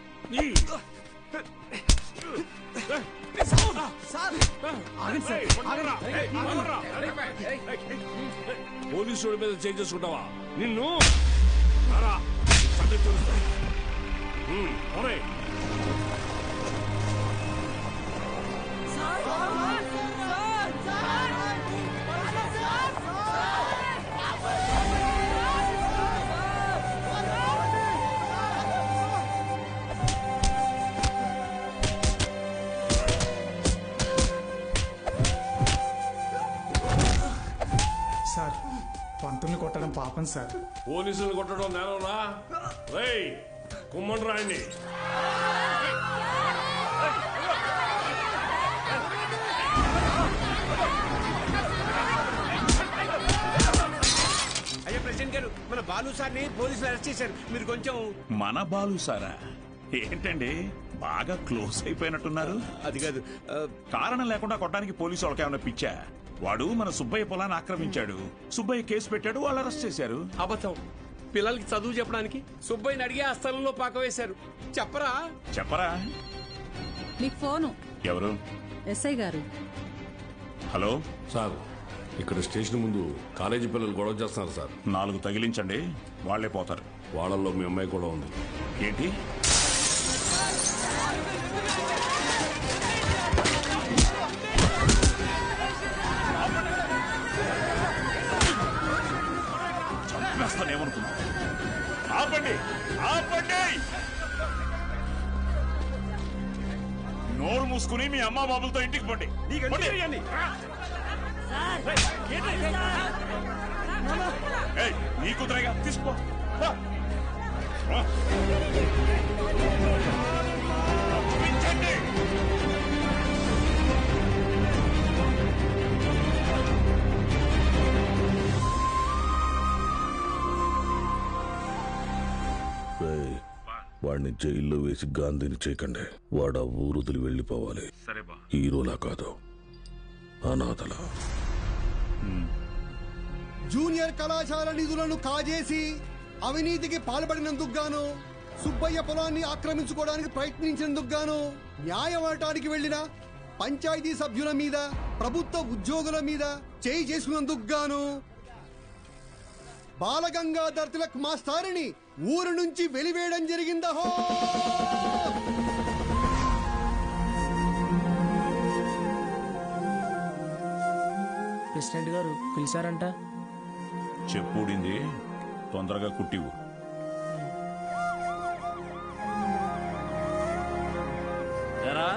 పోలీసు మీద చేంజ్ చేసుకుంటావా? నిన్ను పాపం సార్. పోలీసులు కొట్టడం నేనరా? రేయ్ కుమ్మన్ రాయండి. అయ్యా ప్రెసిడెంట్ గారు, మన బాలు సార్ని పోలీసులు అరెస్ట్ చేశారు. మీరు కొంచెం. మన బాలు సారా? ఏంటండి బాగా క్లోజ్ అయిపోయినట్టున్నారు? అది కాదు, కారణం లేకుండా కొట్టడానికి పోలీసు వాళ్ళకి ఏమైనా పిచ్చా? వాడు మన సుబ్బయ్య పొలాన్ని ఆక్రమించాడు. సుబ్బయ్య కేసు పెట్టాడు, వాళ్ళు అరెస్ట్ చేశారు. అబద్ధం. పిల్లలకి చదువు చెప్పడానికి సుబ్బయ్యని అడిగే ఆ స్థలంలో పాక వేశారు. చెప్పరా? చెప్పరా? మీకు ఫోను. ఎవరు? ఎస్ఐ గారు. హలో సార్, ఇక్కడ స్టేషన్ ముందు కాలేజీ పిల్లలు గొడవ చేస్తున్నారు సార్. 4 తగిలించండి, వాళ్లే పోతారు. వాళ్ళల్లో మీ అమ్మాయి కూడా ఉంది. ఏంటి? చంపేస్తానేమనుకున్నా? ఆపండి, ఆపండి! నోరు మూసుకుని మీ అమ్మా బాబులతో ఇంటికి పండి. నీ కుదరగా తీసుకో. వాడిని జైల్లో వేసి గాంధీని చేయకండి. వాడు ఆ ఊరు వదిలి వెళ్ళిపోవాలి. హీరోలా కాదు, అనాథలా. జూనియర్ కళాశాల నిధులను కాజేసి అవినీతికి పాల్పడినందుకు గాను, సుబ్బయ్య పొలాన్ని ఆక్రమించుకోవడానికి ప్రయత్నించినందుకు గాను, న్యాయం అడటానికి వెళ్లిన పంచాయతీ సభ్యుల మీద, ప్రభుత్వ ఉద్యోగుల మీద చేయి చేసుకున్నందుకు గాను బాలగంగాధర్ తిలక్ మాస్టారిని ఊరు నుంచి వెలివేయడం జరిగిందహో. ప్రెసిడెంట్ గారు పిలిచారంట. చెప్పుడింది, తొందరగా కుట్టివు. ఏరా,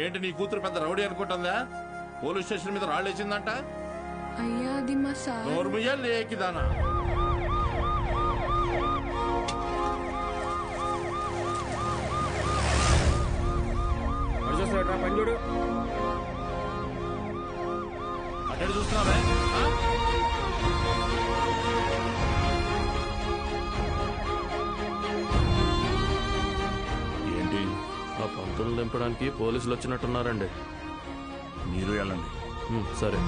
ఏంటి నీ కూతురు పెద్ద రౌడీ అనుకుంటుందా? పోలీస్ స్టేషన్ మీద రాళ్ళేసిందంట. అయ్యా అది మా సార్. నోర్ముయ్యా లేకిదానా? పంజుడు అటు చూస్తున్నావే? ఏంటి? ఆ పంతులు దింపడానికి పోలీసులు వచ్చినట్టున్నారండి. మీరు వెళ్ళండి. సరే.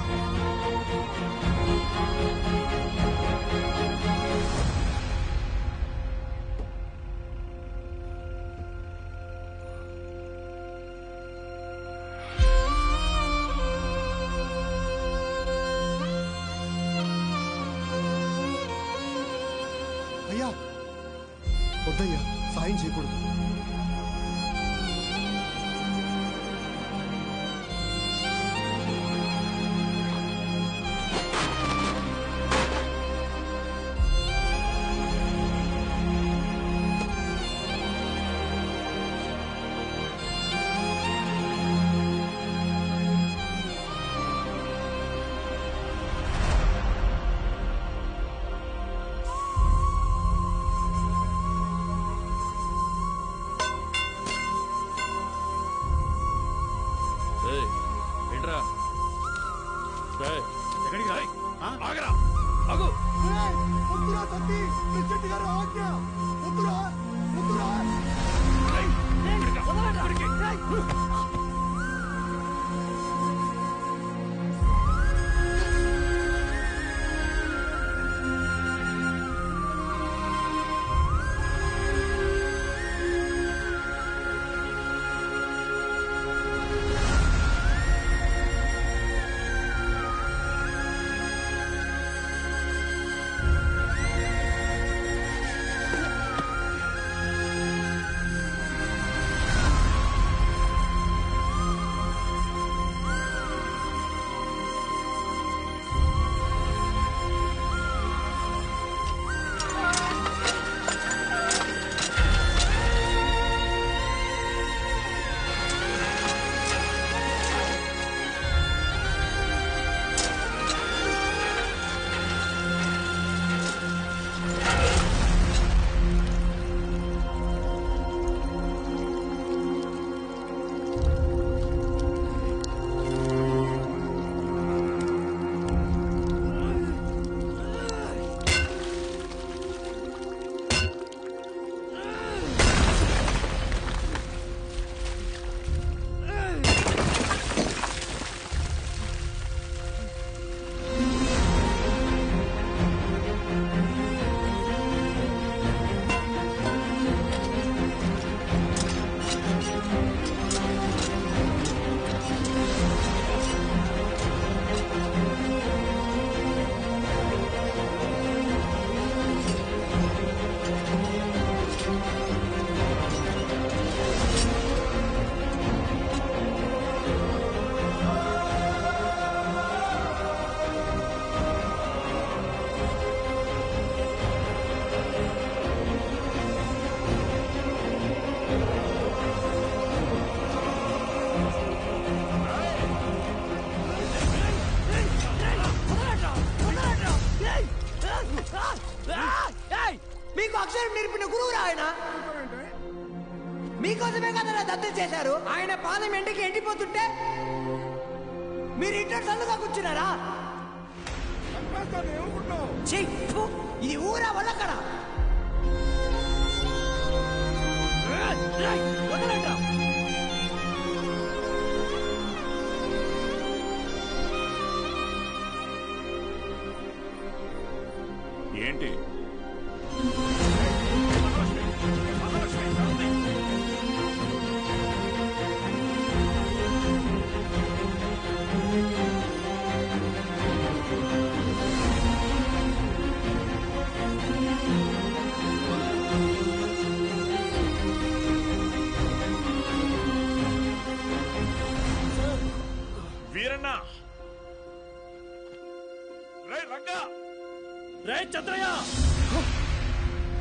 అయ్యా వద్దయ్యా, సాయం చేయకూడదు. మీకోసమే కదా దత్తత చేశారు. ఆయన పాదం ఎండికి ఎండిపోతుంటే మీరు ఇంట్లో చల్లుగా కూర్చున్నారా? ఛీ, ఫు, ఇది ఊరా వల్లక్కడ వదలండి. ఏంటి వీరన్న రే రంగా రే చంద్రయ్య,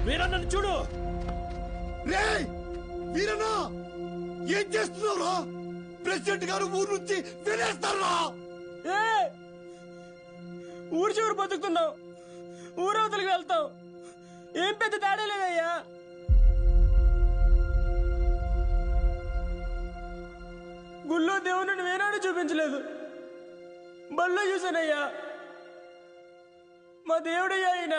వీరన్నను చూడు. రే వీరన్నా, ఏం చేస్తున్నావురా? ప్రెసిడెంట్ గారు ఊరు నుంచి వెళ్ళేస్తారా? ఊరు చివరి బతుకుతున్నావు, ఊరవతలికి వెళ్తావు, ఏం పెద్ద తేడా లేదయ్యా. గుళ్ళో దేవుని వేనాడు చూపించలేదు, బళ్ళో చూసానయ్యా. మా దేవుడయ్యా ఆయన.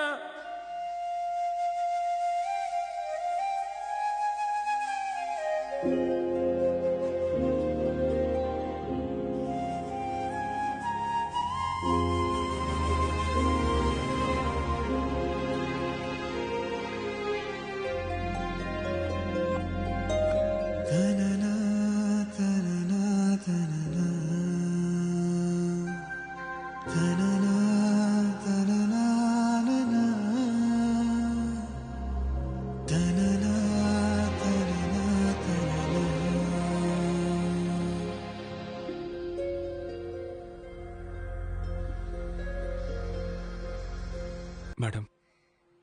మేడం,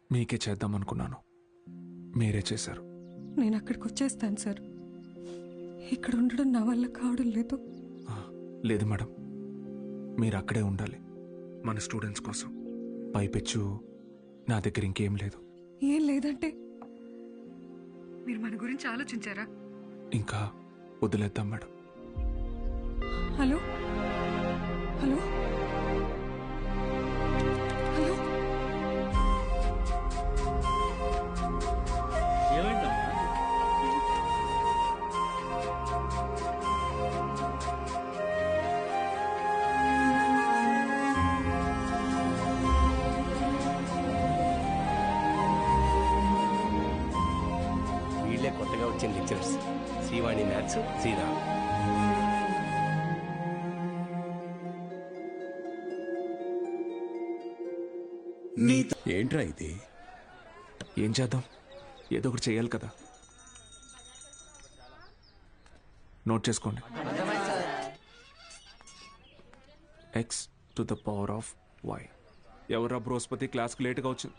మీకే చేద్దాం అనుకున్నాను, మీరే చేశారు. నేను అక్కడికి వచ్చేస్తాను సార్. ఇక్కడ ఉండడం నా వల్ల కావడం లేదు. లేదు మేడం, మీరు అక్కడే ఉండాలి మన స్టూడెంట్స్ కోసం. పైపెచ్చు నా దగ్గర ఇంకేం లేదు. ఏం లేదంటే మీరు మన గురించి ఆలోచించారా? ఇంకా వదిలేద్దాం మేడం. హలో హలో హలో, వీళ్ళే కొత్తగా వచ్చిన లెక్చరర్స్, శ్రీవాణి మ్యాథ్స్, శ్రీరామ్. ఏంట్రా ఇది? ఏం చేద్దాం, ఏదో ఒకటి చేయాలి కదా. నోట్ చేసుకోండి. x to the power of y. ఎవరా బృహస్పతి క్లాస్కి లేట్గా వచ్చింది?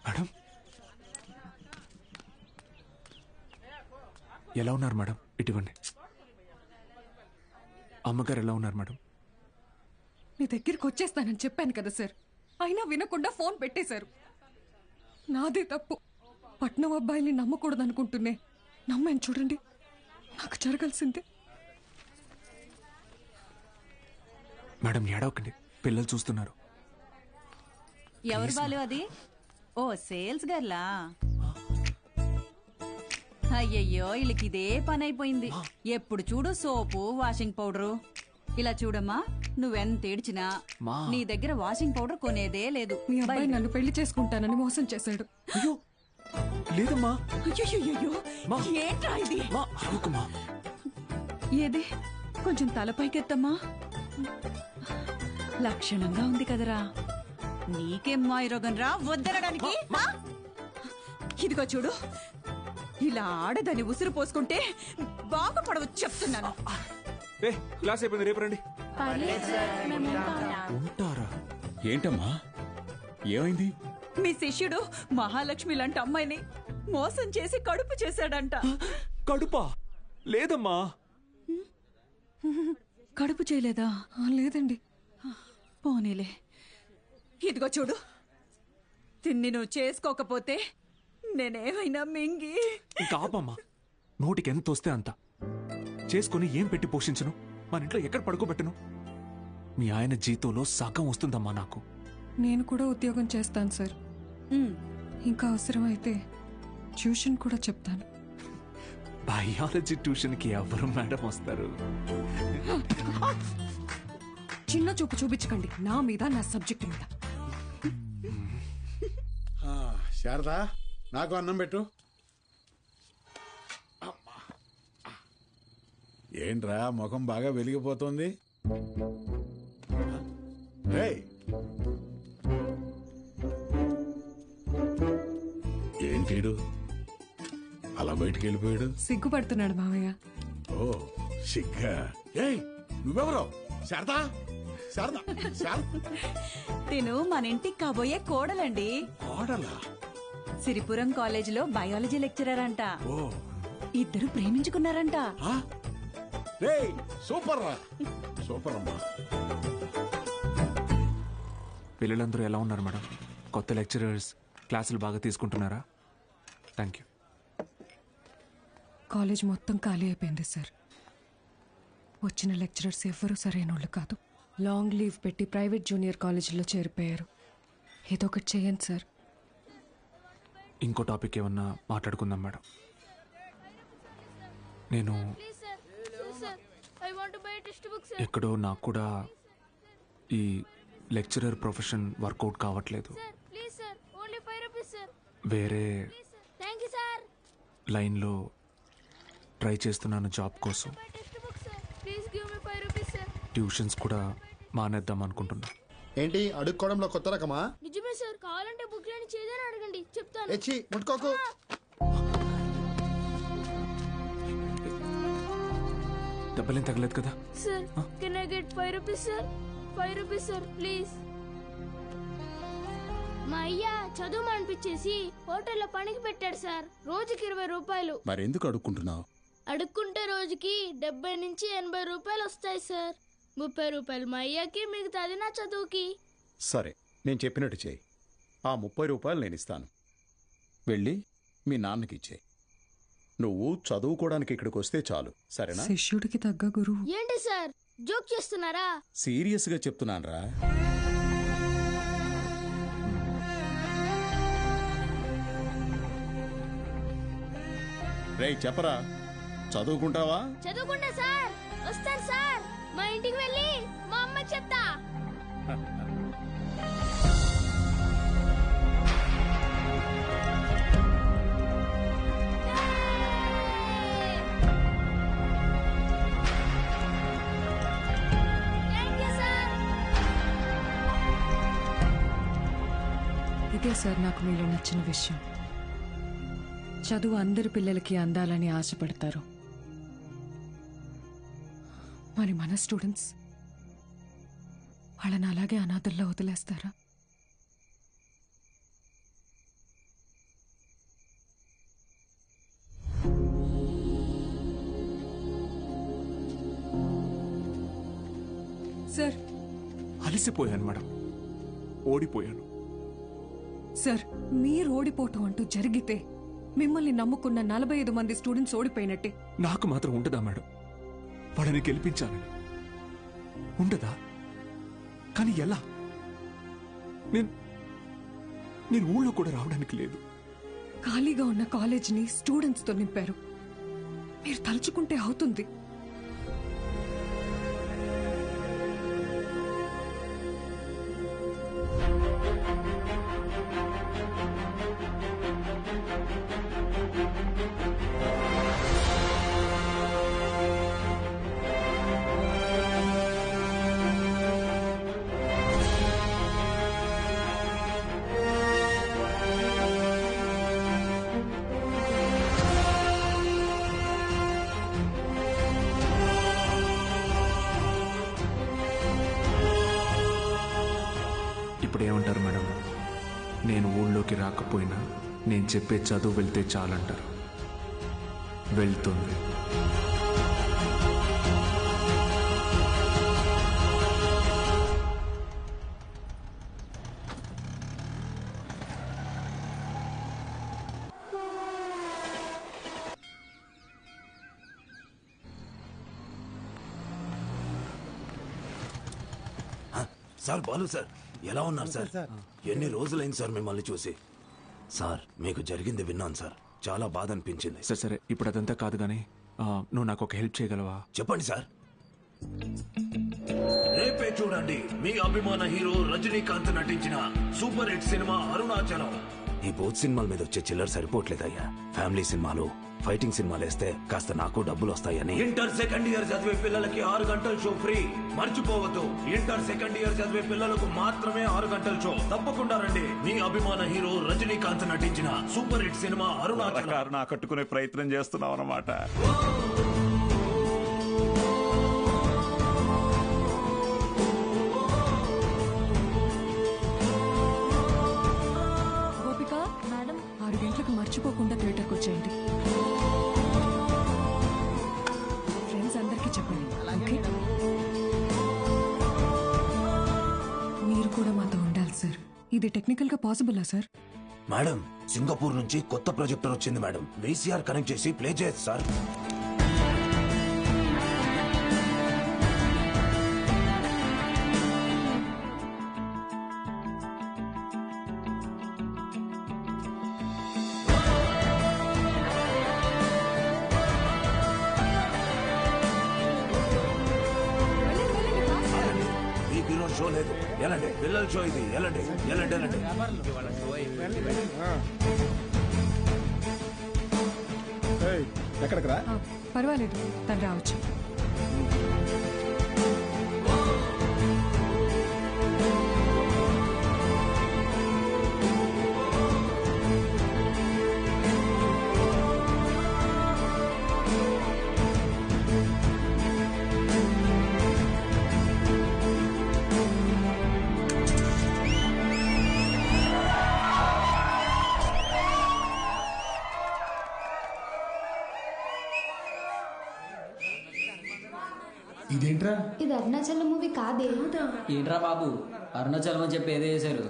మేడం, ఎలా ఉన్నారు మేడం? ఇటువంటి అమ్మగారు ఎలా ఉన్నారు మేడం? మీ దగ్గరికి వచ్చేస్తానని చెప్పాను కదా సార్, అయినా వినకుండా ఫోన్ పెట్టేశారు. నాదే తప్పు. పట్నం అబ్బాయిని నమ్మకూడదు అనుకుంటున్నే నమ్మాను. చూడండి, నాకు జరగాల్సిందే. మేడం ఏడవకండి, పిల్లలు చూస్తున్నారు. ఎవరు బాలు అది? ఓ సేల్స్ గర్లా? అయ్యయ్యో, వీళ్ళకి ఇదే పని అయిపోయింది. ఎప్పుడు చూడు సోపు, వాషింగ్ పౌడరు. ఇలా చూడమ్మా, నువ్వెంత ఏడ్చినా నీ దగ్గర వాషింగ్ పౌడర్ కొనేదే లేదు. మీ అబ్బాయి నన్ను పెళ్లి చేసుకుంటానని మోసం చేశాడు. అయ్యో లేదమ్మా. అయ్యో, ఏంట్రా ఇది? ఏది కొంచెం తలపైకెత్తమ్మా. లక్షణంగా ఉంది కదరా. నీకేం మాయరోగం రా వద్దనడానికి? ఇదిగో చూడు, ఇలా ఆడదని ఉసురు పోసుకుంటే బాగుపడవచ్చు చెప్తున్నాను. క్లాస్ అయిపోయింది, రేపు రండి. ఉంటారా? ఏంటమ్మా, ఏమైంది? మీ శిష్యుడు మహాలక్ష్మి లాంటి అమ్మాయిని మోసం చేసి కడుపు చేశాడంట. కడుపా? లేదమ్మా. కడుపు చేయలేదా? లేదండి. పోనీలే. ఇదిగో చూడు, తిన్ని నువ్వు చేసుకోకపోతే నేనేమైనా మింగి ఇంకా ఆపమ్మా. నోటికి ఎంత వస్తే అంత చేసుకుని ఏం పెట్టి పోషించను? మన ఇంట్లో ఎక్కడ పడుకోబెట్టను? మీ ఆయన జీతంలో సగం వస్తుందమ్మా నాకు. నేను కూడా ఉద్యోగం చేస్తాను సార్. ఇంకా అవసరమైతే ట్యూషన్ కూడా చెప్తాను. బయాలజీ ట్యూషన్కి ఎవరు మేడం వస్తారు? చిన్న చూపు చూపించకండి నా మీద, నా సబ్జెక్ట్ మీద. శారదా, నాకు అన్నం పెట్టు. ఏంట్రా ముఖం బాగా వెలిగిపోతుంది? ఏంటీడు అలా బయటికి వెళ్ళిపోయాడు? సిగ్గుపడుతున్నాడు మావయ్య. ఓ సిగ్గా? ఏయ్ నువ్వెవరో? శారదా, శారదా, తిను మన ఇంటికి కాబోయే కోడలండి. కోడలా? సిరిపురం కాలేజీలో బయాలజీ లెక్చరర్ అంట. ఇద్దరు ప్రేమించుకున్నారంట. సూపర్ రా, సూపర్ అమ్మా. పిల్లలందరూ ఎలా ఉన్నారు మేడం? కొత్త లెక్చరర్స్ క్లాసులు బాగా తీసుకుంటున్నారా? Thank you. కాలేజ్ మొత్తం ఖాళీ అయిపోయింది సార్. వచ్చిన లెక్చరర్స్ ఎవ్వరూ సరైన కాదు. లాంగ్ లీవ్ పెట్టి ప్రైవేట్ జూనియర్ కాలేజీలో చేరిపోయారు. ఏదో ఒకటి చేయండి సార్. ఇంకో టాపిక్ ఏమన్నా మాట్లాడుకుందాం మేడం. నేను ఎక్కడో నాకు కూడా ఈ లెక్చరర్ ప్రొఫెషన్ వర్కౌట్ కావట్లేదు. వేరే లైన్లో ట్రై చేస్తున్నాను జాబ్ కోసం. ట్యూషన్స్ కూడా మానేద్దాం అనుకుంటున్నా. ఏంటి అడుక్కోవడంలో కొత్త రకమా? నిజమే సార్, కావాలంటే బుక్ లేని చేదని అడగండి, చెప్తాను. ఎచ్చి ముట్టుకోకు. దెబ్బలేం తగలేదు కదా? Sir can I get 5 rupees sir? 5 rupees sir please. మా అయ్య చదువు అనిపించేసి హోటల్లో పనికి పెట్టాడు సార్. రోజుకి 20 రూపాయలు. మరెందుకు అడుక్కుంటున్నావు? అడుక్కుంటే రోజుకి 70 నుంచి 80 రూపాయలు వస్తాయి సార్. 30 రూపాయలు మా అయ్యకి, మిగతాది నా చదువుకి. సరే, నేను చెప్పినట్టు చేయి. ఆ 30 రూపాయలు నేను ఇస్తాను. వెళ్ళి మీ నాన్నకి ఇచ్చేయి. నువ్వు చదువుకోవడానికి ఇక్కడికి వస్తే చాలు, సరేనా? శిష్యుడికి తగ్గ గురువు. ఏంటి సార్ జోక్ చేస్తున్నారా? సీరియస్గా చెప్తున్నానరా. రేయ్ చెప్పరా, చదువుకుంటావా? చదువుకుంటా సార్. వస్తాను సార్. మా ఇంటికి వెళ్ళి మా అమ్మకి చెప్తా. ఇదే సార్ నాకు మీలో నచ్చిన విషయం. చదువు అందరి పిల్లలకి అందాలని ఆశపడతారు. మరి మన స్టూడెంట్స్ వాళ్ళని అలాగే అనాథల్లో వదిలేస్తారా? సార్ అలసిపోయాను మేడం, ఓడిపోయాను. సార్ మీరు ఓడిపోవటం అంటూ జరిగితే మిమ్మల్ని నమ్ముకున్న 45 మంది స్టూడెంట్స్ ఓడిపోయినట్టే. నాకు మాత్రం ఉండదా మేడం? వాళ్ళని గెలిపించాలని ఉండదా? కానీ ఎలా? నేను ఊళ్ళో కూడా రావడానికి లేదు. ఖాళీగా ఉన్న కాలేజీని స్టూడెంట్స్తో నింపారు. మీరు తలుచుకుంటే అవుతుంది. ఇప్పుడేమంటారు మేడం? నేను ఊళ్ళోకి రాకపోయినా నేను చెప్పే చదువు వెళ్తే చాలంటారు. వెళ్తుంది. సార్ బాలు సార్ ఎలా ఉన్నారు సార్? ఎన్ని రోజులైంది సార్ మిమ్మల్ని చూసి. సార్ మీకు జరిగింది విన్నాను సార్, చాలా బాధ అనిపించింది. సరే సరే, ఇప్పుడు అదంతా కాదు కానీ నువ్వు నాకు ఒక హెల్ప్ చేయగలవా? చెప్పండి సార్. రేపే చూడండి మీ అభిమాన హీరో రజనీకాంత్ నటించిన సూపర్ హిట్ సినిమా అరుణాచలం. ఈ బోత్ సినిమాల మీద వచ్చే చిల్లర సరిపోవట్లేదయ్యా. ఫ్యామిలీ సినిమాలు, ఫైటింగ్ సినిమాలు వేస్తే కాస్త నాకు డబ్బులు వస్తాయని. ఇంటర్ సెకండ్ ఇయర్ చదివే పిల్లలకి 6 గంటల షో ఫ్రీ. మర్చిపోవద్దు, ఇంటర్ సెకండ్ ఇయర్ చదివే పిల్లలకు మాత్రమే 6 గంటల షో. తప్పకుండా రండి. మీ అభిమాన హీరో రజనీకాంత్ నటించిన సూపర్ హిట్ సినిమా అరుణాచలం. నా కట్టుకునే ప్రయత్నం చేస్తున్నావు అన్నమాట. గోపిక మేడం 6 గంటలకు మర్చిపోకుండా థియేటర్కి వచ్చేయండి. ఫ్రెండ్స్ అందరికీ చెప్పండి. ఓకే? మీరు కూడా మాతో ఉండాలి సార్. ఇది టెక్నికల్ గా పాసిబులా సార్? మేడం, సింగపూర్ నుంచి కొత్త ప్రొజెక్టర్ వచ్చింది మేడం. VCR కనెక్ట్ చేసి ప్లే చేయొచ్చు సార్. మీకు ఈరోజు షో లేదు, ఎలాంటి పిల్లల షో ఇది. ఎలాంటి ఎలాంటి ఎలాంటి ఎక్కడికి రా? పర్వాలేదు, తను రావచ్చు. ఇదేంట్రా? ఇది అరుణాచలం మూవీ కాదే. ఏంట్రా బాబు, అరుణాచలం అని చెప్పి ఏదో చేశారు.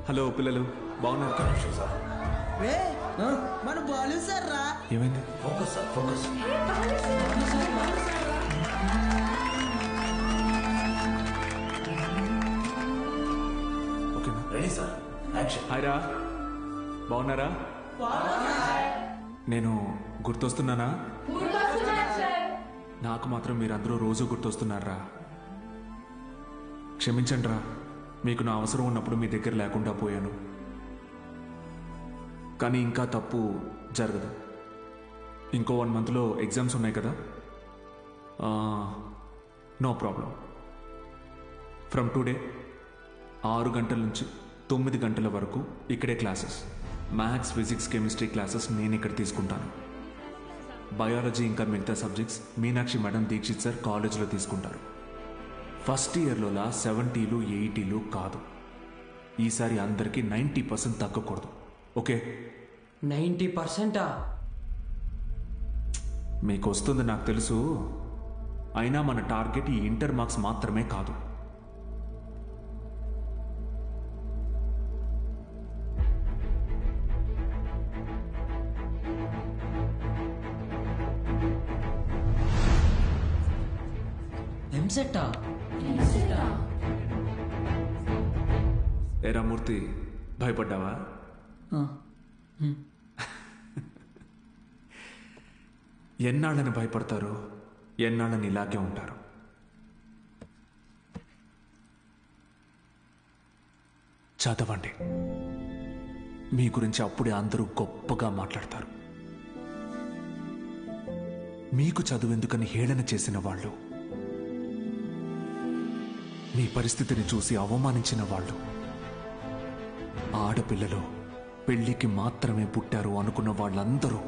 హలో పిల్లలు, బాగున్నారు? మన బాలు సార్ రా. ఏమైంది? Focus sir, focus. ఓకేనా? Ready sir, action. హాయ్ రా, బాగున్నారా? నేను గుర్తొస్తున్నానా? నాకు మాత్రం మీరందరూ రోజు గుర్తొస్తున్నారా? క్షమించండి రా, మీకు నా అవసరం ఉన్నప్పుడు మీ దగ్గర లేకుండా పోయాను. కానీ ఇంకా తప్పు జరగదు. ఇంకో 1 మంత్లో ఎగ్జామ్స్ ఉన్నాయి కదా. No problem. ఫ్రమ్ టుడే 6 గంటల నుంచి 9 గంటల వరకు ఇక్కడే classes. Maths, physics, chemistry classes నేను ఇక్కడ తీసుకుంటాను. బయాలజీ ఇంకా మిగతా subjects Meenakshi madam, Dixit sir కాలేజీలో తీసుకుంటారు. ఫస్ట్ ఇయర్లోలా 70లు 80లు కాదు. ఈసారి అందరికీ 90% తగ్గకూడదు. ఓకే? 90%? మీకు వస్తుంది నాకు తెలుసు. అయినా మన టార్గెట్ ఈ ఇంటర్ మార్క్స్ మాత్రమే కాదు. ఎంసెట్టా? ఏరా మూర్తి, భయపడ్డావా? ఎన్నాళ్ళని భయపడతారు, ఎన్నాళ్ళని ఇలాగే ఉంటారు. చదవండి. మీ గురించి అప్పుడే అందరూ గొప్పగా మాట్లాడతారు. మీకు చదువెందుకని హేళన చేసిన వాళ్ళు, మీ పరిస్థితిని చూసి అవమానించిన వాళ్ళు, ఆడపిల్లలు పెళ్లికి మాత్రమే పుట్టారు అనుకున్న వాళ్ళందరూ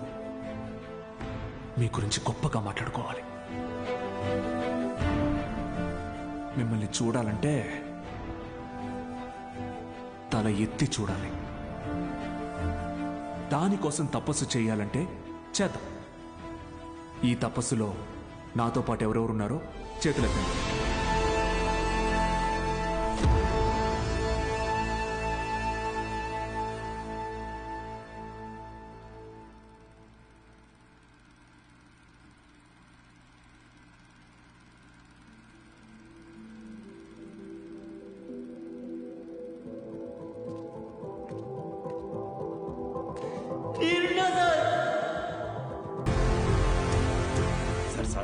మీ గురించి గొప్పగా మాట్లాడుకోవాలి. మిమ్మల్ని చూడాలంటే తల ఎత్తి చూడాలి. దానికోసం తపస్సు చేయాలంటే చేద్దాం. ఈ తపస్సులో నాతో పాటు ఎవరెవరున్నారో చేతులెత్తండి.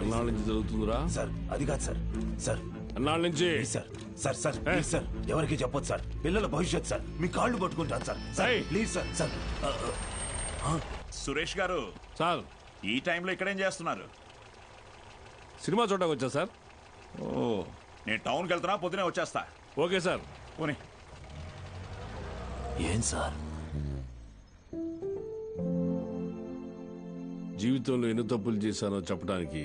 ఎన్నాళ్ళ నుంచి జరుగుతుందిరా? సార్ అది కాదు సార్. సార్ ఎన్నాళ్ళ నుంచి? Sir sir sir please sir, ఎవరికి చెప్పొద్దు సార్. పిల్లల భవిష్యత్ సార్, మీ కాళ్ళు పట్టుకుంటాను sir. Sir please sir. Sir Suresh గారు సార్, ఈ టైంలో ఇక్కడేం చేస్తున్నారు? సినిమా చూడడానికి వచ్చా సార్. ఓ, నేను టౌన్కి వెళ్తున్నా, పొద్దునే వచ్చేస్తా. Okay sir. పోనీ. ఏం సార్? జీవితంలో ఎన్ని తప్పులు చేశానో చెప్పడానికి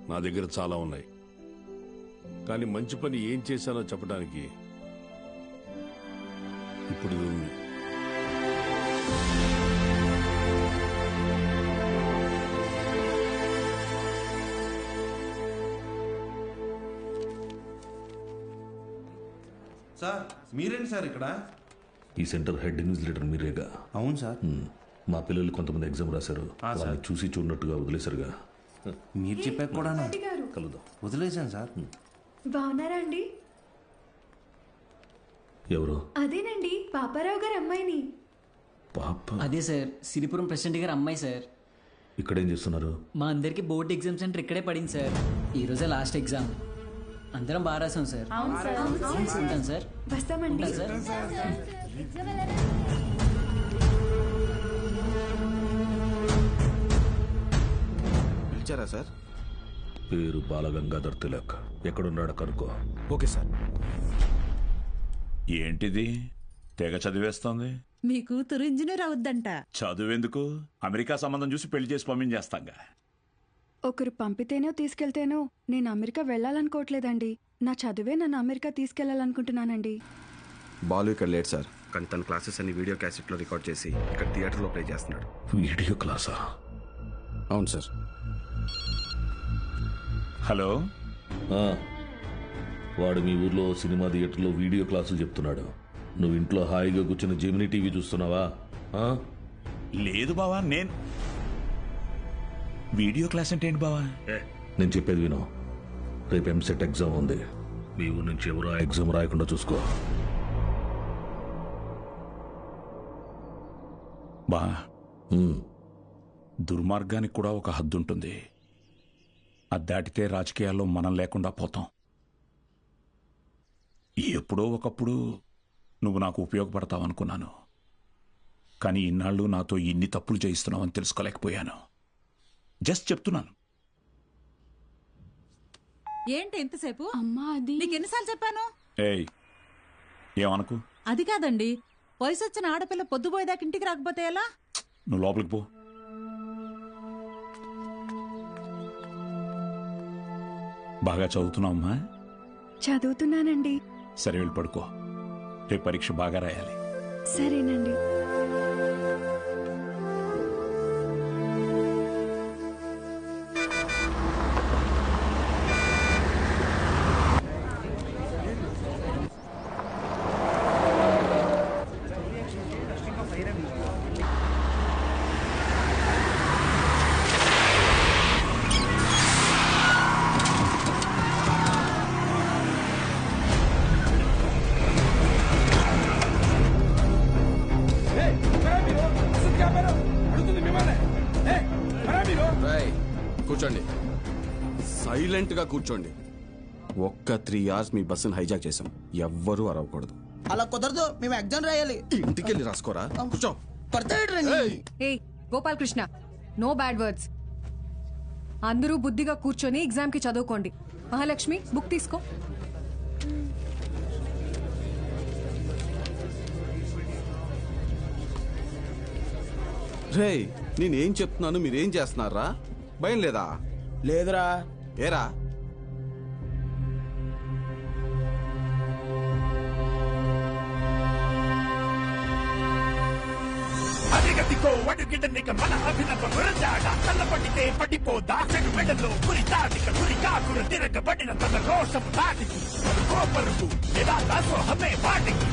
నా దగ్గర చాలా ఉన్నాయి, కానీ మంచి పని ఏం చేశానో చెప్పడానికి ఇప్పుడు ఇది ఉంది. సార్ మీరేంటి సార్ ఇక్కడ? ఈ సెంటర్ హెడ్ ఇన్విజిలేటర్ మీరేగా? అవును సార్. మా పిల్లలు కొంతమంది ఎగ్జామ్ రాశారు, వాళ్ళని చూసి చూడనట్టుగా వదిలేశారుగా. మీరు చెప్పాక కూడా కలుద్దాం. వదిలేశాను సార్. బాగున్నారా అండి? ఎవరు? అదేనండి, పాపారావు గారి అమ్మాయిని. పాప? అదే సార్, సిరిపురం ప్రెసిడెంట్ గారి అమ్మాయి సార్. ఇక్కడేం చేస్తున్నారు? మా అందరికి బోర్డు ఎగ్జామ్ సెంటర్ ఇక్కడే పడింది సార్. ఈ రోజే లాస్ట్ ఎగ్జామ్. అందరం బాగా రాసాం సార్. ఉంటాను సార్. వస్తామండి. పిలిచారా సార్? పేరు బాలగంగాధర్ తిలక్. ఎక్కడున్నాడు కనుక్కో. Okay sir. ఏంటిది తెగ చదివేస్తోంది? మీ కూతురు ఇంజనీర్ అవుద్దంట. చదువెందుకు, అమెరికా సంబంధం చూసి పెళ్లి చేసి పంపించేస్తాంగా. ఒకరు పంపితేనో తీసుకెళ్తేనో నేను అమెరికా వెళ్ళాలనుకోవట్లేదండి. నా చదువే నన్ను అమెరికా తీసుకెళ్లాలనుకుంటున్నానండి. బాలు ఇక్కడ లేట్ సార్, కానీ తన క్లాసెస్ అన్ని వీడియో క్యాసెట్లో రికార్డ్ చేసి ఇక్కడ థియేటర్లో ప్లే చేస్తున్నాడు. వీడియో క్లాసా? అవును సార్. హలో, వాడు మీ ఊర్లో సినిమా థియేటర్లో వీడియో క్లాసులు చెప్తున్నాడు. నువ్వు ఇంట్లో హాయిగా కూర్చుని జెమినీ టీవీ చూస్తున్నావా? లేదు బావా, నేను వీడియో క్లాస్ అంటే ఏంటి బావా? నేను చెప్పేది విను. రేపు ఎంసెట్ ఎగ్జామ్ ఉంది. మీ ఊరు నుంచి ఎవరు ఆ ఎగ్జామ్ రాయకుండా చూసుకో. బా, దుర్మార్గానికి కూడా ఒక హద్దు ఉంటుంది. అది దాటితే రాజకీయాల్లో మనం లేకుండా పోతాం. ఎప్పుడో ఒకప్పుడు నువ్వు నాకు ఉపయోగపడతావు అనుకున్నాను, కానీ ఇన్నాళ్ళు నాతో ఇన్ని తప్పులు చేయిస్తున్నావని తెలుసుకోలేకపోయాను. జస్ట్ చెప్తున్నాను. ఏంటి ఎంతసేపు? అమ్మా, అది నీకు ఎన్నిసార్లు చెప్పాను? ఏయ్, ఏమనుకు. అది కాదండి, వయసు వచ్చిన ఆడపిల్ల పొద్దుపోయేదాకా ఇంటికి రాకపోతే ఎలా? నువ్వు లోపలికి పో. బాగా చదువుతున్నావమ్మా? చదువుతున్నానండి. సరే, వెళ్ళి పడుకో. రేపు పరీక్ష బాగా రాయాలి. సరేనండి. కూర్చోండి, సైలెంట్ గా కూర్చోండి. ఒక్క 3 hours మీ బస్సును హైజాక్ చేసాం. ఎవ్వరూ అరవకూడదు. అలా కుదరదు, మేము ఎగ్జామ్ రాయాలి. ఇంటికి వెళ్ళి రాసుకోరా. కూర్చో. ఏయ్ Gopal Krishna, no bad words. అందరూ బుద్ధిగా కూర్చొని ఎగ్జామ్ కి చదువుకోండి. మహాలక్ష్మి, బుక్ తీసుకో. రే, నేనేం చెప్తున్నాను మీరేం చేస్తున్నారా? భయం లేదా? లేదురా. ఏరా? అడిగతికో అడుగిడనిక మన అభినవ వరదాడ కళ్ళపడితే పడిపోదా చెడు మెడలో గురి దాటిక గురి కాకులు తిరగబడిన తన రోషం దాటికి కోపరుకు ఎలా దాసో హమే వాటికి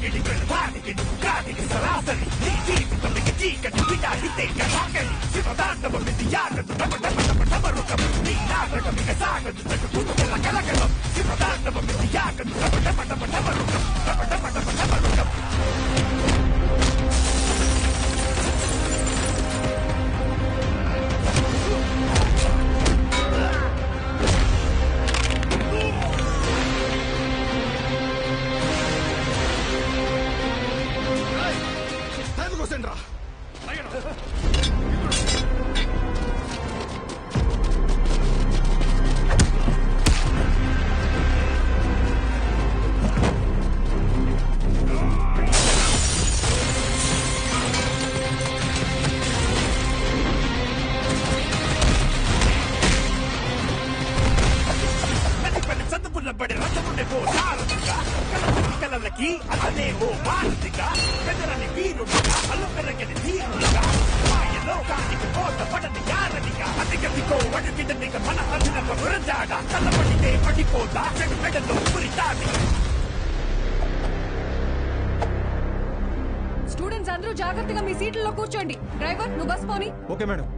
సాగిడి దానికి నువ్వు కాదికి సరాసరి నీ జీవితానికి చీకటి విడాడితే కథాకలి శివతాండవం ఇది యాగదు డమ డమ డమ డమరుకం నీ నాటకం ఇక సాగదు చటుకుల కలకలం శివతాండవం ఇది యాగదు డమ డమ డమ డమరుకం డమ డమ డమ డమరుకం చదువులబడి రథముండే ఓ సారథిగా కలలకి అదే ఓ మారుతిగా పెదరని వీరుడిగా అలుపెరగని ధీరుడిగా మాయలోకానికి పోత పడని యారనిగా అతిగతికో అడుగిదనిక మన అభినవ గురజాడ తలపడితే పడిపోతా చెడు మెడలో పురితాది. స్టూడెంట్స్ అందరూ జాగ్రత్తగా మీ సీట్లలో కూర్చోండి. డ్రైవర్ నువ్వు బస్ పోని. Okay madam.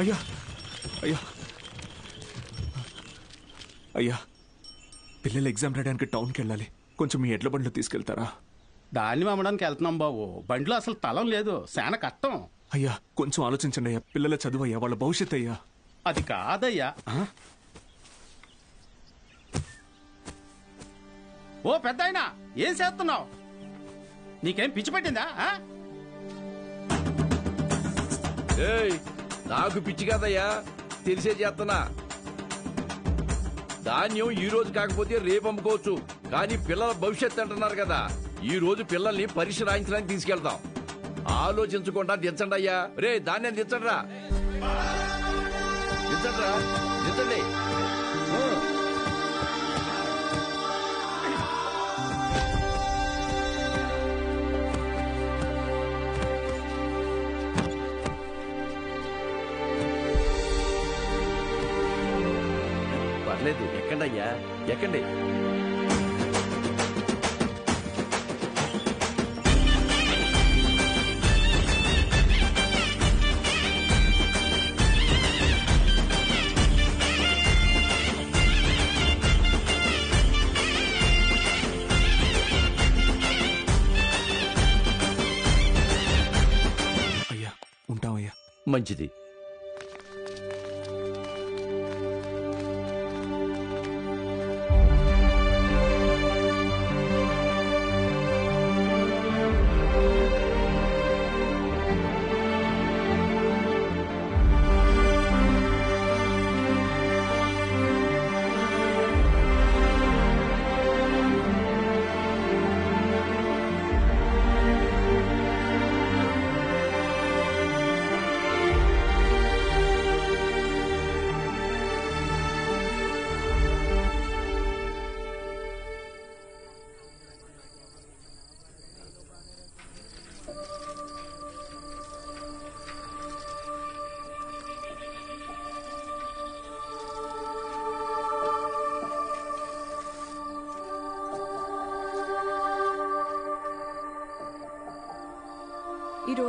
అయ్యా అయ్యా అయ్యా పిల్లలు ఎగ్జామ్ రాయడానికి టౌన్కి వెళ్ళాలి. కొంచెం మీ ఎడ్ల బండ్లో తీసుకెళ్తారా? దాన్ని అమ్మడానికి వెళ్తున్నాం బాబు. బండిలో అసలు తలం లేదు, శాన కష్టం. అయ్యా కొంచెం ఆలోచించండి అయ్యా. పిల్లల చదువు అయ్యా, వాళ్ళ భవిష్యత్ అయ్యా. అది కాదయ్యా. ఓ పెద్దాయనా, ఏం చేస్తున్నావు? నీకేం పిచ్చి పట్టిందా? నాకు పిచ్చి కాదయ్యా, తెలిసే చేస్తున్నా. ధాన్యం ఈ రోజు కాకపోతే రేపు అమ్ముకోవచ్చు, కానీ పిల్లల భవిష్యత్తు అంటున్నారు కదా. ఈ రోజు పిల్లల్ని పరీక్ష రాయించడానికి తీసుకెళ్తాం. ఆలోచించకుండా దించండి అయ్యా. రే ధాన్యం దించండిరా, దించండిరా, దించండి. పర్లేదు, ఎక్కండి అయ్యా, ఎక్కండి. అయ్యా ఉంటామయ్యా. మంచిది.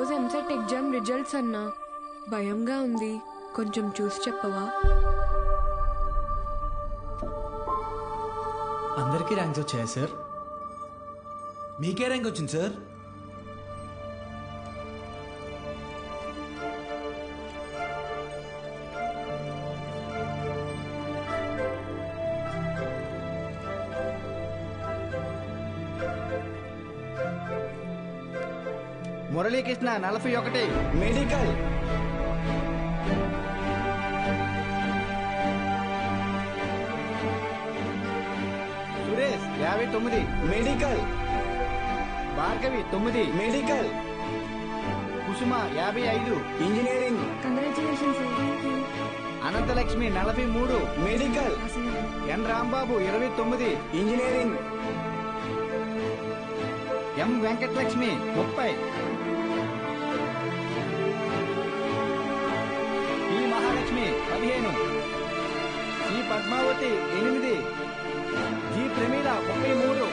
ఈరోజు ఎంసెట్ ఎగ్జామ్ రిజల్ట్స్ అన్నా. భయంగా ఉంది, కొంచెం చూసి చెప్పవా? అందరికీ ర్యాంక్స్ వచ్చాయా సార్? మీకే ర్యాంక్ వచ్చింది sir. Muralikrishna 41 medical. Suresh 59 medical. Bhargavi 9 medical. Kusuma 55 engineering. Congratulations. Ananthalakshmi 43 medical. N Rambabu 29 engineering. M Venkatalakshmi 30. E Mahalakshmi 15. Sri Padmavathi 8. G Pramila 33.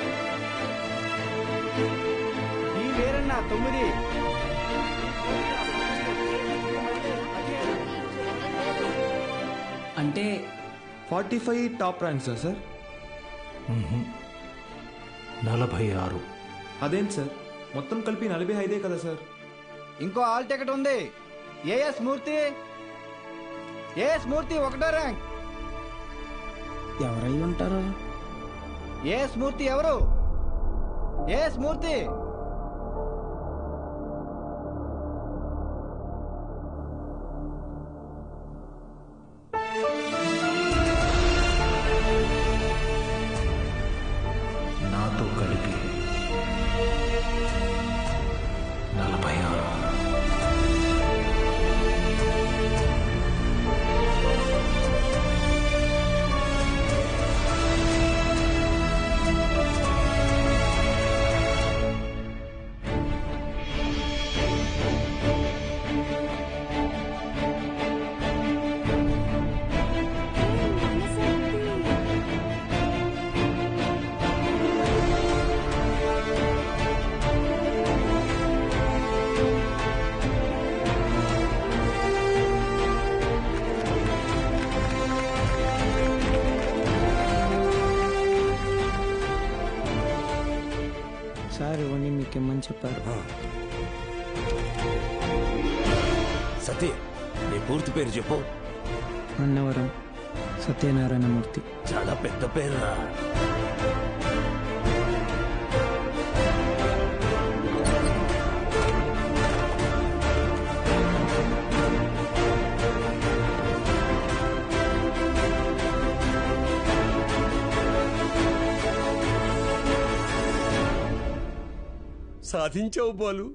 E Veeranna 9. అంటే 45 టాప్ ర్యాంక్స్ సార్? 46. అదేంటి సార్, మొత్తం కలిపి 45 కదా సార్? ఇంకో ఆల్ టికెట్ ఉంది. ఏఎస్ మూర్తి. ఏఎస్ మూర్తి 1వ ర్యాంక్. ఎవరై ఉంటారు? ఏఎస్ మూర్తి ఎవరు? ఏఎస్ మూర్తి. నాతో కలిపి 46. సార్ ఇవన్నీ మీకేమని చెప్పారు? సతీ, నీ పూర్తి పేరు చెప్పు. అన్నవరం సత్యనారాయణమూర్తి. చాలా పెద్ద పేరురా. సాధించావు బాలు.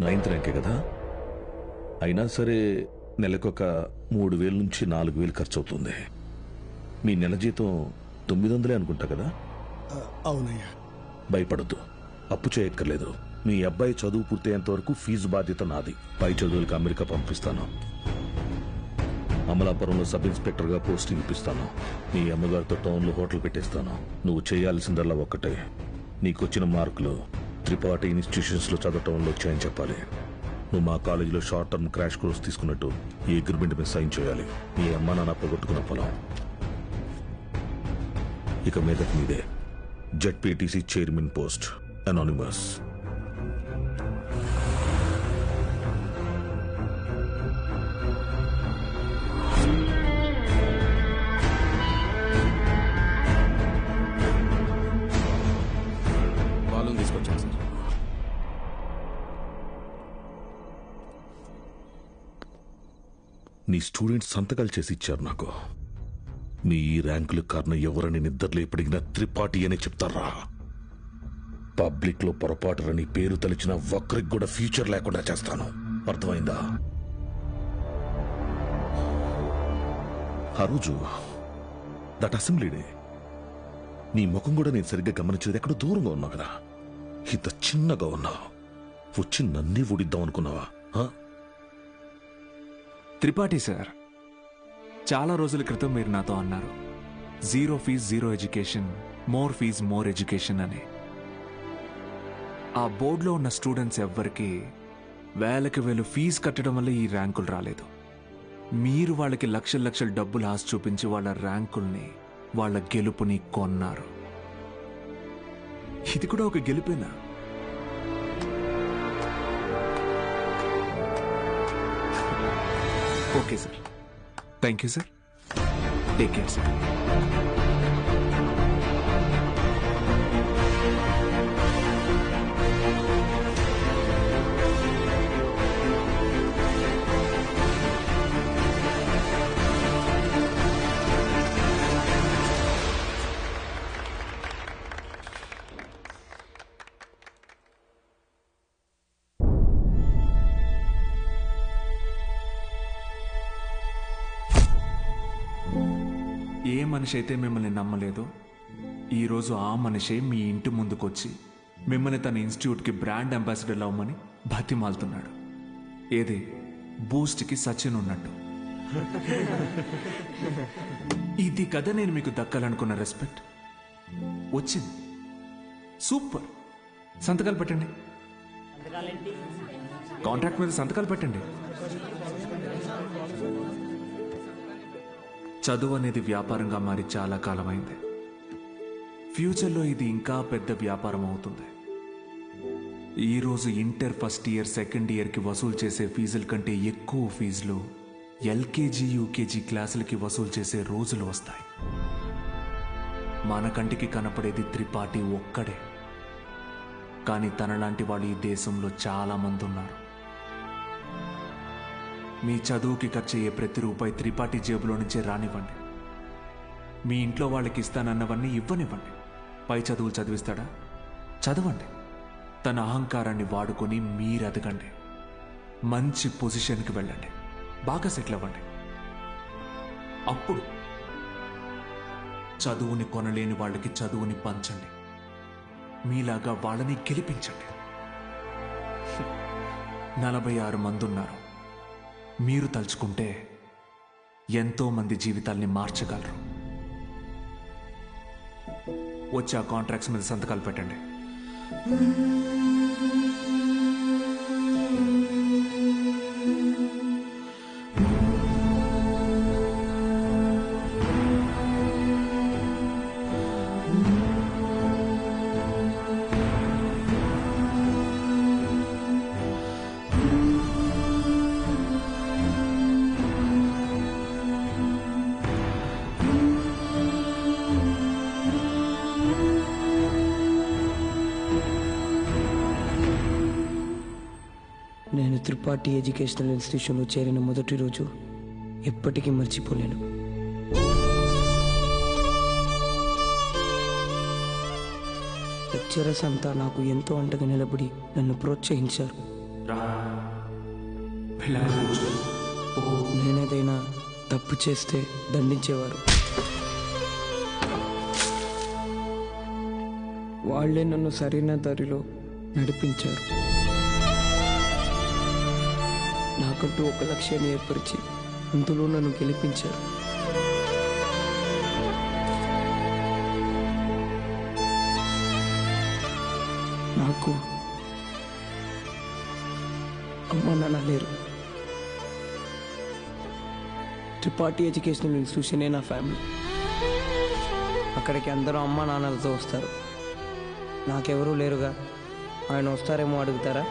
నైన్త్ ర్యాంకే కదా, అయినా సరే నెలకొక 3,000 నుంచి 4,000 ఖర్చు అవుతుంది. మీ నెల జీతం 900 అనుకుంటా కదా? అవునయ్యా. భయపడద్దు, అప్పు చేయక్కర్లేదు. మీ అబ్బాయి చదువు పూర్తయ్యేంత వరకు ఫీజు బాధ్యత నాది. పై చదువులకు అమెరికా పంపిస్తాను. అమలాపురంలో సబ్ ఇన్స్పెక్టర్గా పోస్టింగ్ ఇప్పిస్తాను. మీ అమ్మగారితో టౌన్లో హోటల్ పెట్టేస్తాను. నువ్వు చేయాల్సిందల్లా ఒక్కటే, నీకొచ్చిన మార్కులు త్రిపాఠి ఇన్స్టిట్యూషన్స్లో చదవటంలో వచ్చాయని చెప్పాలి. నువ్వు మా కాలేజీలో షార్ట్ టర్మ్ క్రాష్ కోర్స్ తీసుకున్నట్టు ఈ అగ్రిమెంట్ మీద సైన్ చేయాలి. మీ అమ్మ నాన్న పోగొట్టుకున్న పొలం ఇక మీదట మీదే. ZPTC chairman post, anonymous. వాళ్ళని తీసుకొచ్చాను సార్. నీ స్టూడెంట్స్ సంతకాలు చేసి ఇచ్చారు నాకు. మీ ఈ ర్యాంకులు కారణం ఎవరని నిద్రలో ఎప్పటికినా త్రిపాఠి అనే చెప్తారా? పబ్లిక్ లో పొరపాటుని పేరు తలిచిన ఒక్కరికి కూడా ఫ్యూచర్ లేకుండా చేస్తాను. అర్థమైందా? ఆ రోజు దట్ అసెంబ్లీ డే నీ ముఖం కూడా నేను సరిగ్గా గమనించేది. ఎక్కడో దూరంగా ఉన్నావు కదా, ఇంత చిన్నగా ఉన్నావు. వచ్చి నన్నే ఊడిద్దాం అనుకున్నావా? త్రిపాఠి సార్, చాలా రోజుల క్రితం మీరు నాతో అన్నారు, zero fees zero education, more fees more education అని. ఆ బోర్డులో ఉన్న స్టూడెంట్స్ ఎవ్వరికి వేలకి వేలు ఫీజు కట్టడం వల్ల ఈ ర్యాంకులు రాలేదు. మీరు వాళ్ళకి లక్షల లక్షల డబ్బులు ఆశ చూపించి వాళ్ళ ర్యాంకుల్ని, వాళ్ళ గెలుపుని కొన్నారు. ఇది కూడా ఒక గెలుపేనా? Okay sir, thank you sir, take care sir. ఏ మనిషి అయితే మిమ్మల్ని నమ్మలేదో ఈరోజు ఆ మనిషే మీ ఇంటి ముందుకొచ్చి మిమ్మల్ని తన ఇన్స్టిట్యూట్కి బ్రాండ్ అంబాసిడర్ అవ్వమని బతిమాలుతున్నాడు. ఏదే బూస్ట్కి సచిన్ ఉన్నట్టు. ఇది కదా నేను మీకు దక్కాలనుకున్న రెస్పెక్ట్. వచ్చింది. సూపర్. సంతకాలు పెట్టండి. కాంట్రాక్ట్ మీద సంతకాలు పెట్టండి. చదువు అనేది వ్యాపారంగా మారి చాలా కాలమైంది. ఫ్యూచర్లో ఇది ఇంకా పెద్ద వ్యాపారం అవుతుంది. ఈరోజు ఇంటర్ ఫస్ట్ ఇయర్ సెకండ్ ఇయర్కి వసూలు చేసే ఫీజుల కంటే ఎక్కువ ఫీజులు ఎల్కేజీ యూకేజీ క్లాసులకి వసూలు చేసే రోజులు వస్తాయి. మన కంటికి కనపడేది త్రిపాఠి ఒక్కడే, కానీ తనలాంటి వాళ్ళు ఈ దేశంలో చాలా మంది ఉన్నారు. మీ చదువుకి ఖర్చయ్యే ప్రతి రూపాయి త్రిపాఠి జేబులో నుంచే రానివ్వండి. మీ ఇంట్లో వాళ్ళకి ఇస్తానన్నవన్నీ ఇవ్వనివ్వండి. పై చదువులు చదివిస్తాడా? చదవండి. తన అహంకారాన్ని వాడుకొని మీరు ఎదగండి. మంచి పొజిషన్కి వెళ్ళండి. బాగా సెటిల్ అవ్వండి. అప్పుడు చదువుని కొనలేని వాళ్ళకి చదువుని పంచండి. మీలాగా వాళ్ళని గెలిపించండి. 46 మంది ఉన్నారు. మీరు తలుచుకుంటే ఎంతో మంది జీవితాల్ని మార్చగలరు. వచ్చి ఆ కాంట్రాక్ట్స్ మీద సంతకాలు పెట్టండి. నేను త్రిపాఠి ఎడ్యుకేషనల్ ఇన్స్టిట్యూషన్లో చేరిన మొదటి రోజు ఎప్పటికీ మర్చిపోలేను. లెక్చరర్స్ అంతా నాకు ఎంతో అండగా నిలబడి నన్ను ప్రోత్సహించారు. నేనేదైనా తప్పు చేస్తే దండించేవారు. వాళ్లే నన్ను సరైన దారిలో నడిపించారు. నాకంటూ ఒక లక్ష్యాన్ని ఏర్పరిచి అందులో నన్ను గెలిపించారు. నాకు అమ్మ నాన్న లేరు. త్రిపాఠి ఎడ్యుకేషనల్ ఇన్స్టిట్యూషనే నా ఫ్యామిలీ. అక్కడికి అందరూ అమ్మ నాన్నలతో వస్తారు. నాకెవరూ లేరుగా, ఆయన వస్తారేమో అడుగుతారా?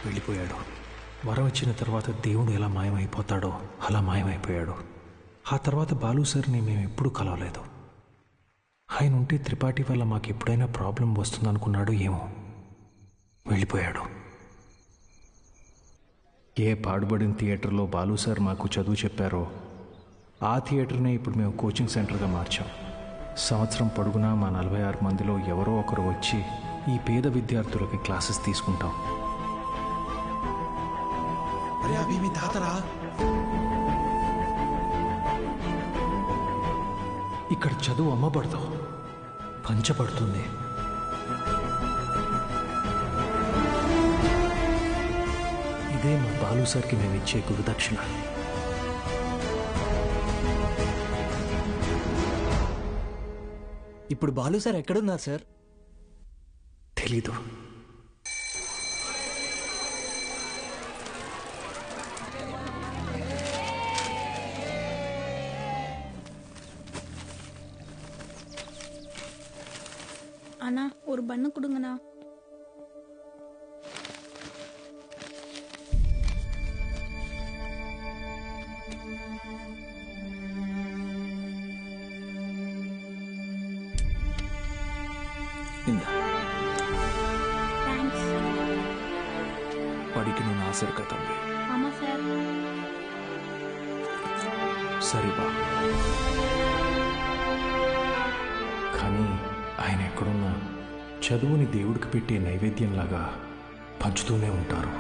వెళ్ళిపోయాడు. వరం ఇచ్చిన తర్వాత దేవుడు ఎలా మాయమైపోతాడో అలా మాయమైపోయాడు. ఆ తర్వాత బాలు సార్ని మేము ఎప్పుడూ కలవలేదు. ఆయన ఉంటే త్రిపాఠి వల్ల మాకు ఎప్పుడైనా ప్రాబ్లం వస్తుందనుకున్నాడు ఏమో. వెళ్ళిపోయాడు. ఏ పాడుబడిన థియేటర్లో బాలు సార్ మాకు చదువు చెప్పారో ఆ థియేటర్నే ఇప్పుడు మేము కోచింగ్ సెంటర్గా మార్చాం. సంవత్సరం పొడుగునా మా 46 మందిలో ఎవరో ఒకరు వచ్చి ఈ పేద విద్యార్థులకి క్లాసెస్ తీసుకుంటాం. అరే అభి మీ తాతరా. ఇక్కడ చదువు అమ్మబడదు, పంచబడుతుంది. ఇదే మా బాలు సార్కి మేము ఇచ్చే గురుదక్షిణ. ఇప్పుడు బాలు సార్ ఎక్కడున్నారు సార్? తెలీదు. அண்ணா ஒரு பண்ணு கொடுங்கண்ணா. படிக்கணும்னு ஆசை இருக்கா தம்பி? ஆமா சார். సరిబా. కానీ ఆయన ఎక్కడున్నా చదువుని దేవుడికి పెట్టే నైవేద్యంలాగా పంచుతూనే ఉంటారు.